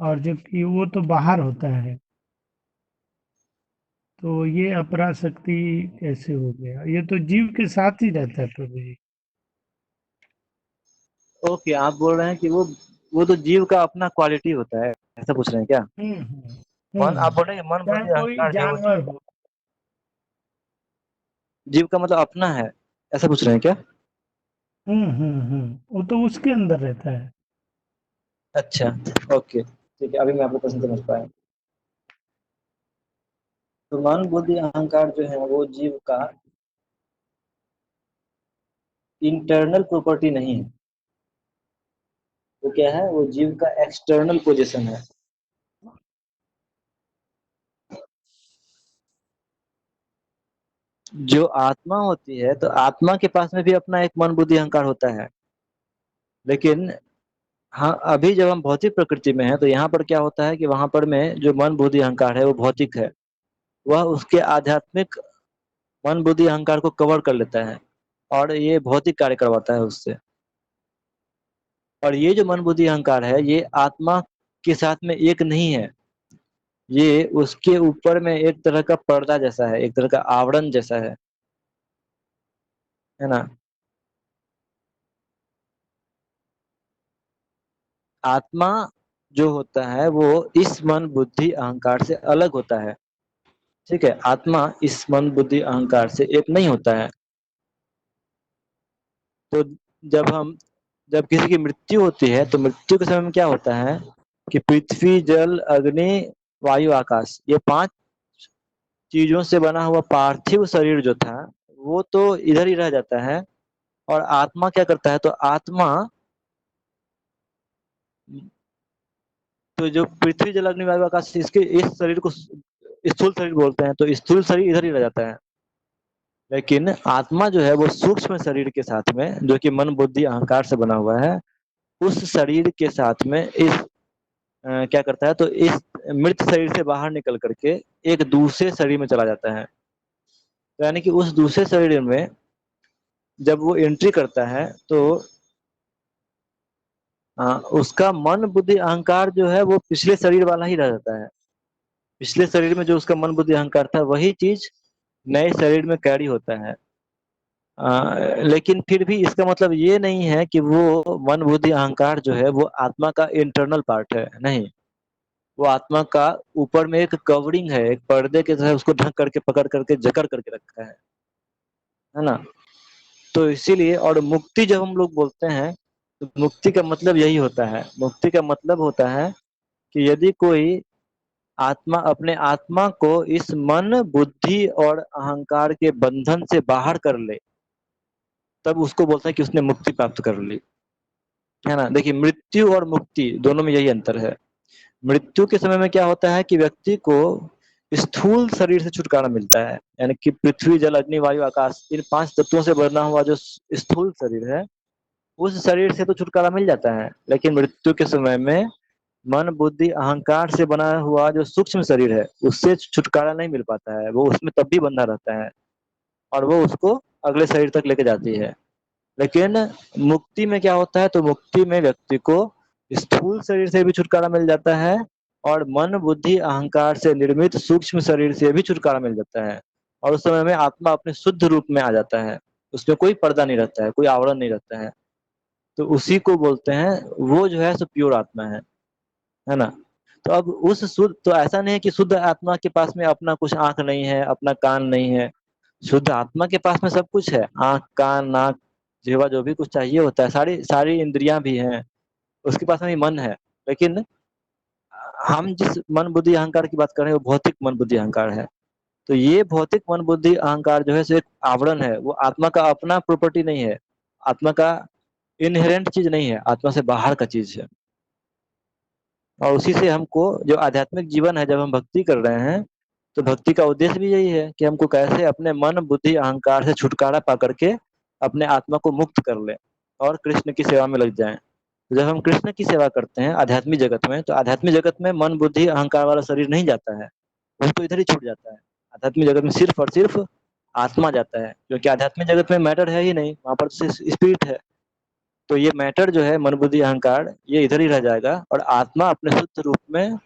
और जबकि वो तो बाहर होता है। तो ये अपराशक्ति कैसे हो गया? ये तो जीव के साथ ही रहता है प्रभु जी। ओके, आप बोल रहे हैं कि वो तो जीव का अपना क्वालिटी होता है, ऐसा पूछ रहे हैं क्या? मन, आप बोल रहे हैं कि मन चाहे बुद्धि कोई अहंकार जो है वो जानवर हो। जीव का मतलब अपना है, ऐसा पूछ रहे हैं क्या? वो तो उसके अंदर रहता है। अच्छा, ओके, ठीक है, अभी मैं आपको प्रश्न समझ पाया। तो मन बुद्धि अहंकार जो है वो जीव का इंटरनल प्रॉपर्टी नहीं है। वो क्या है? वो जीव का एक्सटर्नल पोजीशन है। जो आत्मा होती है, तो आत्मा के पास में भी अपना एक मन बुद्धि अहंकार होता है। लेकिन हाँ, अभी जब हम भौतिक प्रकृति में हैं तो यहाँ पर क्या होता है कि वहां पर में जो मन बुद्धि अहंकार है वो भौतिक है। वह उसके आध्यात्मिक मन बुद्धि अहंकार को कवर कर लेता है और ये भौतिक कार्य करवाता है उससे। और ये जो मन बुद्धि अहंकार है ये आत्मा के साथ में एक नहीं है। ये उसके ऊपर में एक तरह का पर्दा जैसा है, एक तरह का आवरण जैसा है ना। आत्मा जो होता है वो इस मन बुद्धि अहंकार से अलग होता है। ठीक है, आत्मा इस मन बुद्धि अहंकार से एक नहीं होता है। तो जब हम जब किसी की मृत्यु होती है तो मृत्यु के समय में क्या होता है कि पृथ्वी, जल, अग्नि, वायु, आकाश, ये 5 चीजों से बना हुआ पार्थिव शरीर जो था वो तो इधर ही रह जाता है। और आत्मा क्या करता है? तो आत्मा, तो जो पृथ्वी, जल, अग्नि, वायु, आकाश, इसके इस शरीर को स्थूल शरीर बोलते हैं, तो स्थूल शरीर इधर ही रह जाता है। लेकिन आत्मा जो है वो सूक्ष्म शरीर के साथ में, जो कि मन बुद्धि अहंकार से बना हुआ है, उस शरीर के साथ में क्या करता है? तो इस मृत शरीर से बाहर निकल करके एक दूसरे शरीर में चला जाता है। तो यानी कि उस दूसरे शरीर में जब वो एंट्री करता है तो उसका मन बुद्धि अहंकार जो है वो पिछले शरीर वाला ही रह जाता है। पिछले शरीर में जो उसका मन बुद्धि अहंकार था वही चीज नए शरीर में कैरी होता है। लेकिन फिर भी इसका मतलब ये नहीं है कि वो मन बुद्धि अहंकार जो है वो आत्मा का इंटरनल पार्ट है, नहीं। वो आत्मा का ऊपर में एक कवरिंग है, एक पर्दे के तरह उसको ढक करके, पकड़ करके, जकड़ करके रखा है ना। तो इसीलिए, और मुक्ति जब हम लोग बोलते हैं तो मुक्ति का मतलब यही होता है। मुक्ति का मतलब होता है कि यदि कोई आत्मा अपने आत्मा को इस मन बुद्धि और अहंकार के बंधन से बाहर कर ले, तब उसको बोलते हैं कि उसने मुक्ति प्राप्त कर ली, है ना। देखिए, मृत्यु और मुक्ति दोनों में यही अंतर है। मृत्यु के समय में क्या होता है कि व्यक्ति को स्थूल शरीर से छुटकारा मिलता है, यानी कि पृथ्वी, जल, अग्नि, वायु, आकाश, इन 5 तत्वों से बना हुआ जो स्थूल शरीर है, उस शरीर से तो छुटकारा मिल जाता है। लेकिन मृत्यु के समय में मन बुद्धि अहंकार से बना हुआ जो सूक्ष्म शरीर है उससे छुटकारा नहीं मिल पाता है, वो उसमें तब भी बंधा रहता है और वो उसको अगले शरीर तक लेके जाती है। लेकिन मुक्ति में क्या होता है? तो मुक्ति में व्यक्ति को स्थूल शरीर से भी छुटकारा मिल जाता है और मन बुद्धि अहंकार से निर्मित सूक्ष्म शरीर से भी छुटकारा मिल जाता है। और उस समय में आत्मा अपने शुद्ध रूप में आ जाता है, उसमें कोई पर्दा नहीं रहता है, कोई आवरण नहीं रहता है। तो उसी को बोलते हैं, वो जो है सो प्योर आत्मा है ना। तो अब उस शुद्ध, तो ऐसा नहीं है कि शुद्ध आत्मा के पास में अपना कुछ आंख नहीं है, अपना कान नहीं है। शुद्ध आत्मा के पास में सब कुछ है, आंख, कान, नाक, जिह्वा, जो भी कुछ चाहिए होता है, सारी सारी इंद्रियां भी हैं, उसके पास में भी मन है। लेकिन हम जिस मन बुद्धि अहंकार की बात कर रहे हैं वो भौतिक मन बुद्धि अहंकार है। तो ये भौतिक मन बुद्धि अहंकार जो है सो एक आवरण है, वो आत्मा का अपना प्रॉपर्टी नहीं है, आत्मा का इनहेरेंट चीज नहीं है, आत्मा से बाहर का चीज है। और उसी से हमको जो आध्यात्मिक जीवन है, जब हम भक्ति कर रहे हैं तो भक्ति का उद्देश्य भी यही है कि हमको कैसे अपने मन बुद्धि अहंकार से छुटकारा पा करके अपने आत्मा को मुक्त कर ले और कृष्ण की सेवा में लग जाएं। तो जब हम कृष्ण की सेवा करते हैं आध्यात्मिक जगत में, तो आध्यात्मिक जगत में मन बुद्धि अहंकार वाला शरीर नहीं जाता है, वो तो इधर ही छूट जाता है। आध्यात्मिक जगत में सिर्फ और सिर्फ आत्मा जाता है, क्योंकि आध्यात्मिक जगत में मैटर है ही नहीं, वहां पर सिर्फ स्पिरिट है। तो ये मैटर जो है, मन बुद्धि अहंकार, ये इधर ही रह जाएगा और आत्मा अपने शुद्ध रूप में,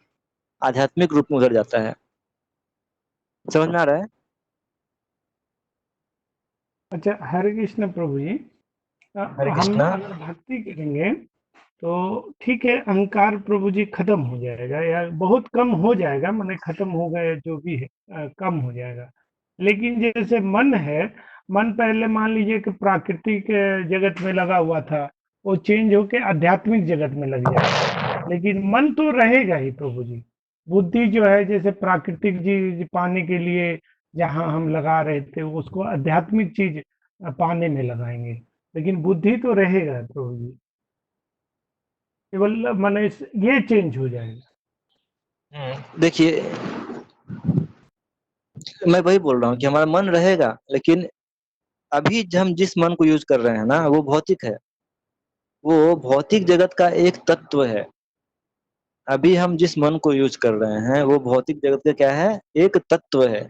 आध्यात्मिक रूप में उधर जाता है। समझ में आ रहा है? अच्छा, हरे कृष्ण प्रभु जी। हरे हम कृष्णा। अगर भक्ति करेंगे तो ठीक है, अहंकार प्रभु जी खत्म हो जाएगा या बहुत कम हो जाएगा, माने खत्म हो गया जो भी है, कम हो जाएगा। लेकिन जैसे मन है, मन पहले मान लीजिए कि प्राकृतिक जगत में लगा हुआ था, वो चेंज होके आध्यात्मिक जगत में लग जाएगा, लेकिन मन तो रहेगा ही प्रभु जी। बुद्धि जो है जैसे प्राकृतिक चीज पाने के लिए जहाँ हम लगा रहे थे, उसको आध्यात्मिक चीज पाने में लगाएंगे, लेकिन बुद्धि तो रहेगा प्रभु जी। केवल माने ये चेंज हो जाएगा। देखिए, मैं वही बोल रहा हूँ कि हमारा मन रहेगा, लेकिन अभी हम जिस मन को यूज कर रहे हैं ना, वो भौतिक है, वो भौतिक जगत का एक तत्व है। अभी हम जिस मन को यूज कर रहे हैं वो भौतिक जगत का क्या है, एक तत्व है।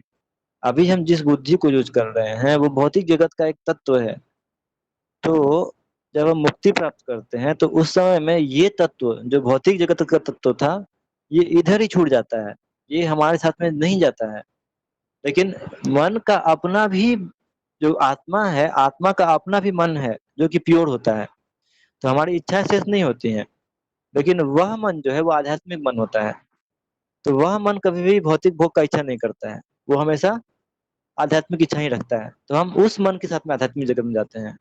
अभी हम जिस बुद्धि को यूज कर रहे हैं वो भौतिक जगत का एक तत्व है। तो जब हम मुक्ति प्राप्त करते हैं तो उस समय में ये तत्व जो भौतिक जगत का तत्व था, ये इधर ही छूट जाता है, ये हमारे साथ में नहीं जाता है। लेकिन मन का अपना भी, जो आत्मा है, आत्मा का अपना भी मन है जो कि प्योर होता है। तो हमारी इच्छा शेष नहीं होती है, लेकिन वह मन जो है वो आध्यात्मिक मन होता है। तो वह मन कभी भी भौतिक भोग का इच्छा नहीं करता है, वो हमेशा आध्यात्मिक इच्छा ही रखता है। तो हम उस मन के साथ में आध्यात्मिक जगत में जाते हैं।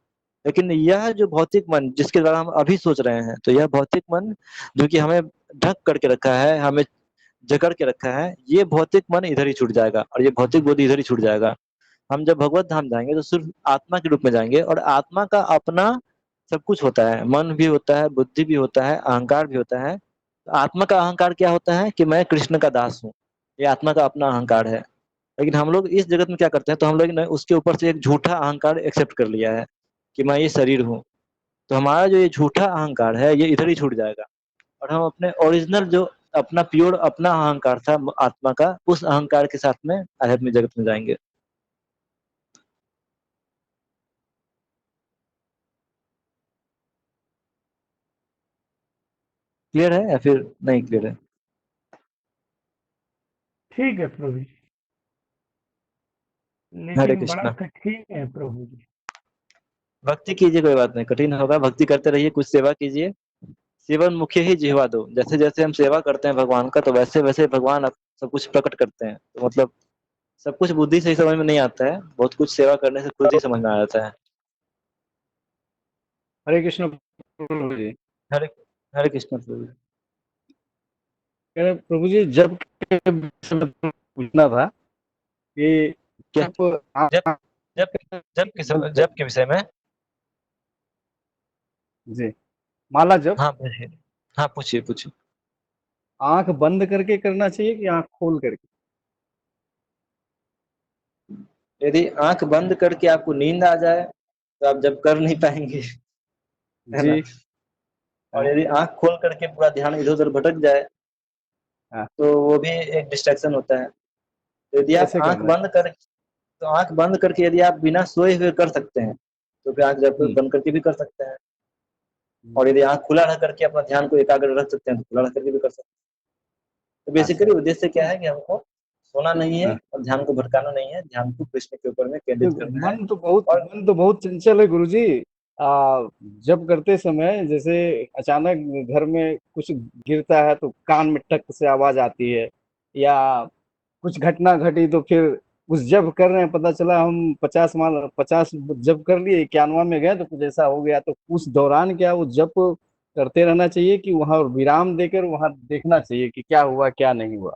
लेकिन यह जो भौतिक मन जिसके द्वारा हम अभी सोच रहे हैं, तो यह भौतिक मन जो कि हमें ढक करके रखा है, हमें जकड़ के रखा है, ये भौतिक मन इधर ही छूट जाएगा और ये भौतिक बुद्धि इधर ही छूट जाएगा। हम जब भगवत धाम जाएंगे तो सिर्फ आत्मा के रूप में जाएंगे, और आत्मा का अपना सब कुछ होता है, मन भी होता है, बुद्धि भी होता है, अहंकार भी होता है। तो आत्मा का अहंकार क्या होता है कि मैं कृष्ण का दास हूँ, ये आत्मा का अपना अहंकार है। लेकिन हम लोग इस जगत में क्या करते हैं, तो हम लोग ने उसके ऊपर से एक झूठा अहंकार एक्सेप्ट कर लिया है कि मैं ये शरीर हूँ। तो हमारा जो ये झूठा अहंकार है ये इधर ही छूट जाएगा, और हम अपने ओरिजिनल जो अपना प्योर अपना अहंकार था आत्मा का, उस अहंकार के साथ में आध्यात्मिक जगत में जाएंगे। क्लियर है या फिर नहीं क्लियर है? ठीक है प्रभु जी, हरे लेकिन बड़ा कृष्णा। कठिन है प्रभु जी। भक्ति कीजिए, कोई बात नहीं, कठिन होगा, भक्ति करते रहिए, कुछ सेवा कीजिए। सेवन मुख्य ही जिह्वा दो। जैसे जैसे हम सेवा करते हैं भगवान का, तो वैसे वैसे भगवान सब कुछ प्रकट करते हैं। तो मतलब सब कुछ बुद्धि से ही समझ में नहीं आता है, बहुत कुछ सेवा करने से खुद ही समझ में आ जाता है। हरे कृष्ण प्रभु जी। हरे हरे कृष्ण प्रभु। कह रहे प्रभु जी, जब के विषय में पूछना था कि क्या? जब जब जब जब के विषय में? जी, माला जब हाँ पूछिए, हाँ पूछिए पूछिए। आंख बंद करके करना चाहिए कि आंख खोल करके? यदि आंख बंद करके आपको नींद आ जाए तो आप जब कर नहीं पाएंगे, है जी। ना। और हाँ, यदि आंख खोल करके पूरा ध्यान इधर उधर भटक जाए हाँ, तो वो भी एक डिस्ट्रैक्शन होता है। तो यदि आप कैसे आंख करना बंद कर, तो आंख बंद करके यदि आप बिना सोए हुए कर सकते हैं तो फिर आंख जब चाहिए? बंद करके भी कर सकते हैं। और यदि आंख खुला रह करके अपना ध्यान को एकाग्र रख सकते हैं तो खुला रह करके भी कर सकते हैं। तो अच्छा। बेसिकली उद्देश्य क्या है कि हमको सोना नहीं है हाँ। और ध्यान को भटकाना नहीं है, ध्यान को कृष्ण के ऊपर में तो केंद्रित करना है। और मन तो बहुत चंचल है गुरुजी। जब करते समय जैसे अचानक घर में कुछ गिरता है तो कान में टक से आवाज आती है, या कुछ घटना घटी तो फिर उस जब कर रहे हैं, पता चला हम 50 जब कर लिए, 91 में गए तो कुछ ऐसा हो गया, तो उस दौरान क्या वो जब करते रहना चाहिए कि वहां विराम देकर वहां देखना चाहिए कि क्या हुआ क्या नहीं हुआ?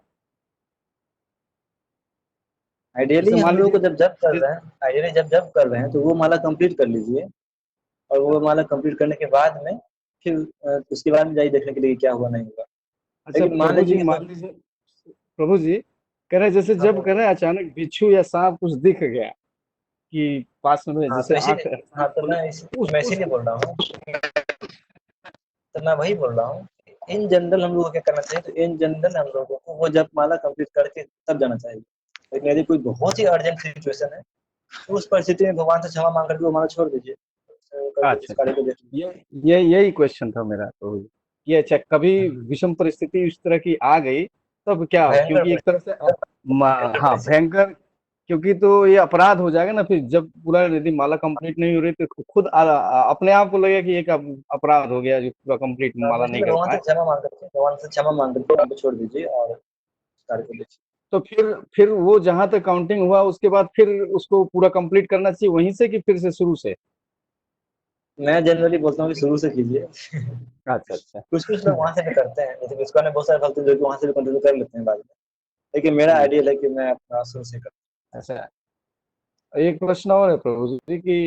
जैसे आइडियली हम मान लोग को लीजिए जब जब कर रहे हैं, आइडियली जब कर रहे हैं तो वो माला कंप्लीट कर लीजिए। और वो माला कंप्लीट करने के बाद में फिर उसके बाद में जाइए देखने के लिए क्या हुआ नहीं हुआ। अच्छा लेकिन मान प्रभु लीजिए जी, कि मान लीजिए प्रभु जी कह रहे जैसे हाँ जब कर रहे हैं अचानक बिच्छू या सांप कुछ दिख गया कि पास में, हाँ जैसे तो आंख इसीलिए, हाँ तो खोले, मैं उस इसीलिए बोल रहा हूँ, तो मैं वही बोल रहा हूँ इन जनरल हम लोगों को क्या करना चाहिए। तो इन जनरल हम लोगों को वो जब माला कंप्लीट करके तब जाना चाहिए। लेकिन यदि कोई बहुत ही अर्जेंट सिचुएशन है तो उस परिस्थिति में भगवान से क्षमा मांग करके वो माला छोड़ दीजिए, करके अच्छा इस कार्य को देख लीजिए। ये यही क्वेश्चन था मेरा तो ये अच्छा कभी विषम परिस्थिति इस तरह की आ गई तब क्या भयंकर क्योंकि एक तरह से हाँ परिस्थिति। भयंकर क्योंकि तो ये अपराध हो जाएगा ना फिर जब पूरा यदि माला कंप्लीट नहीं हो रही तो खुद अपने आप को लगेगा कि एक अपराध हो गया जो पूरा कंप्लीट माला नहीं इसलिए कर भगवान से पाए क्षमा मांग करके भगवान से क्षमा मांग करके यहाँ पे छोड़ दीजिए और इस कार्य को देखिए। तो फिर वो जहां तक काउंटिंग हुआ उसके बाद फिर उसको पूरा कंप्लीट करना चाहिए वहीं से कि फिर से शुरू से मैं जनरली बोलता हूँ कि शुरू से कीजिए। अच्छा अच्छा कुछ कुछ लोग वहां से भी करते हैं, जैसे इसका ने बहुत सारे भक्त जो कि वहां से भी कंटिन्यू कर लेते हैं बाद में, लेकिन मेरा आइडियल है कि मैं अपना शुरू से करता ऐसा एक प्रश्न और है प्रभु जी की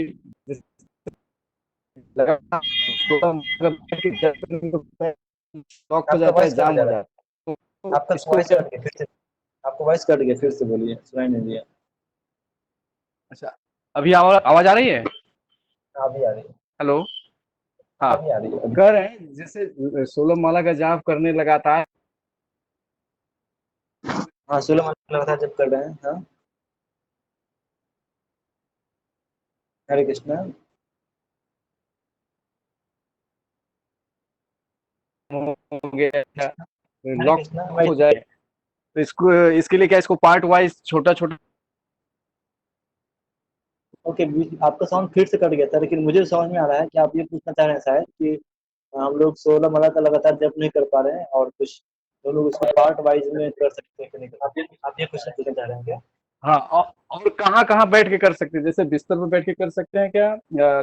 लगातार लॉक हूँ। हो आपका जाता है वॉइस कट जाम जा हो रहा जाता है है, तो आपका इसको वॉइस कट गया फिर से, आपका वॉइस कट गया, फिर से बोलिए, सुनाई नहीं दिया। अच्छा अभी आवाज आ रही है अभी आ रही है, हेलो हाँ अभी आ रही है, अभी। कह रहे हैं जैसे 16 माला का जाप करने लगातार हाँ 16 मंत्र लगातार जब कर रहे हैं। हाँ हरे कृष्णा। हो गया हरे लॉक कृष्णा हो जाए तो इसको इसके लिए क्या इसको पार्ट वाइज छोटा छोटा ओके, आपका साउंड फिर से कट गया था, लेकिन मुझे समझ में आ रहा है कि आप ये पूछना चाह रहे हैं शायद कि हम लोग 16 माला का लगातार जप नहीं कर पा रहे हैं और कुछ हम लोग उसको पार्ट वाइज में कर सकते हैं कि नहीं कर सकते। आप ये क्वेश्चन पूछना चाह रहे हैं क्या? हाँ और कहाँ कहाँ बैठ के कर सकते हैं जैसे बिस्तर पर बैठ के कर सकते हैं क्या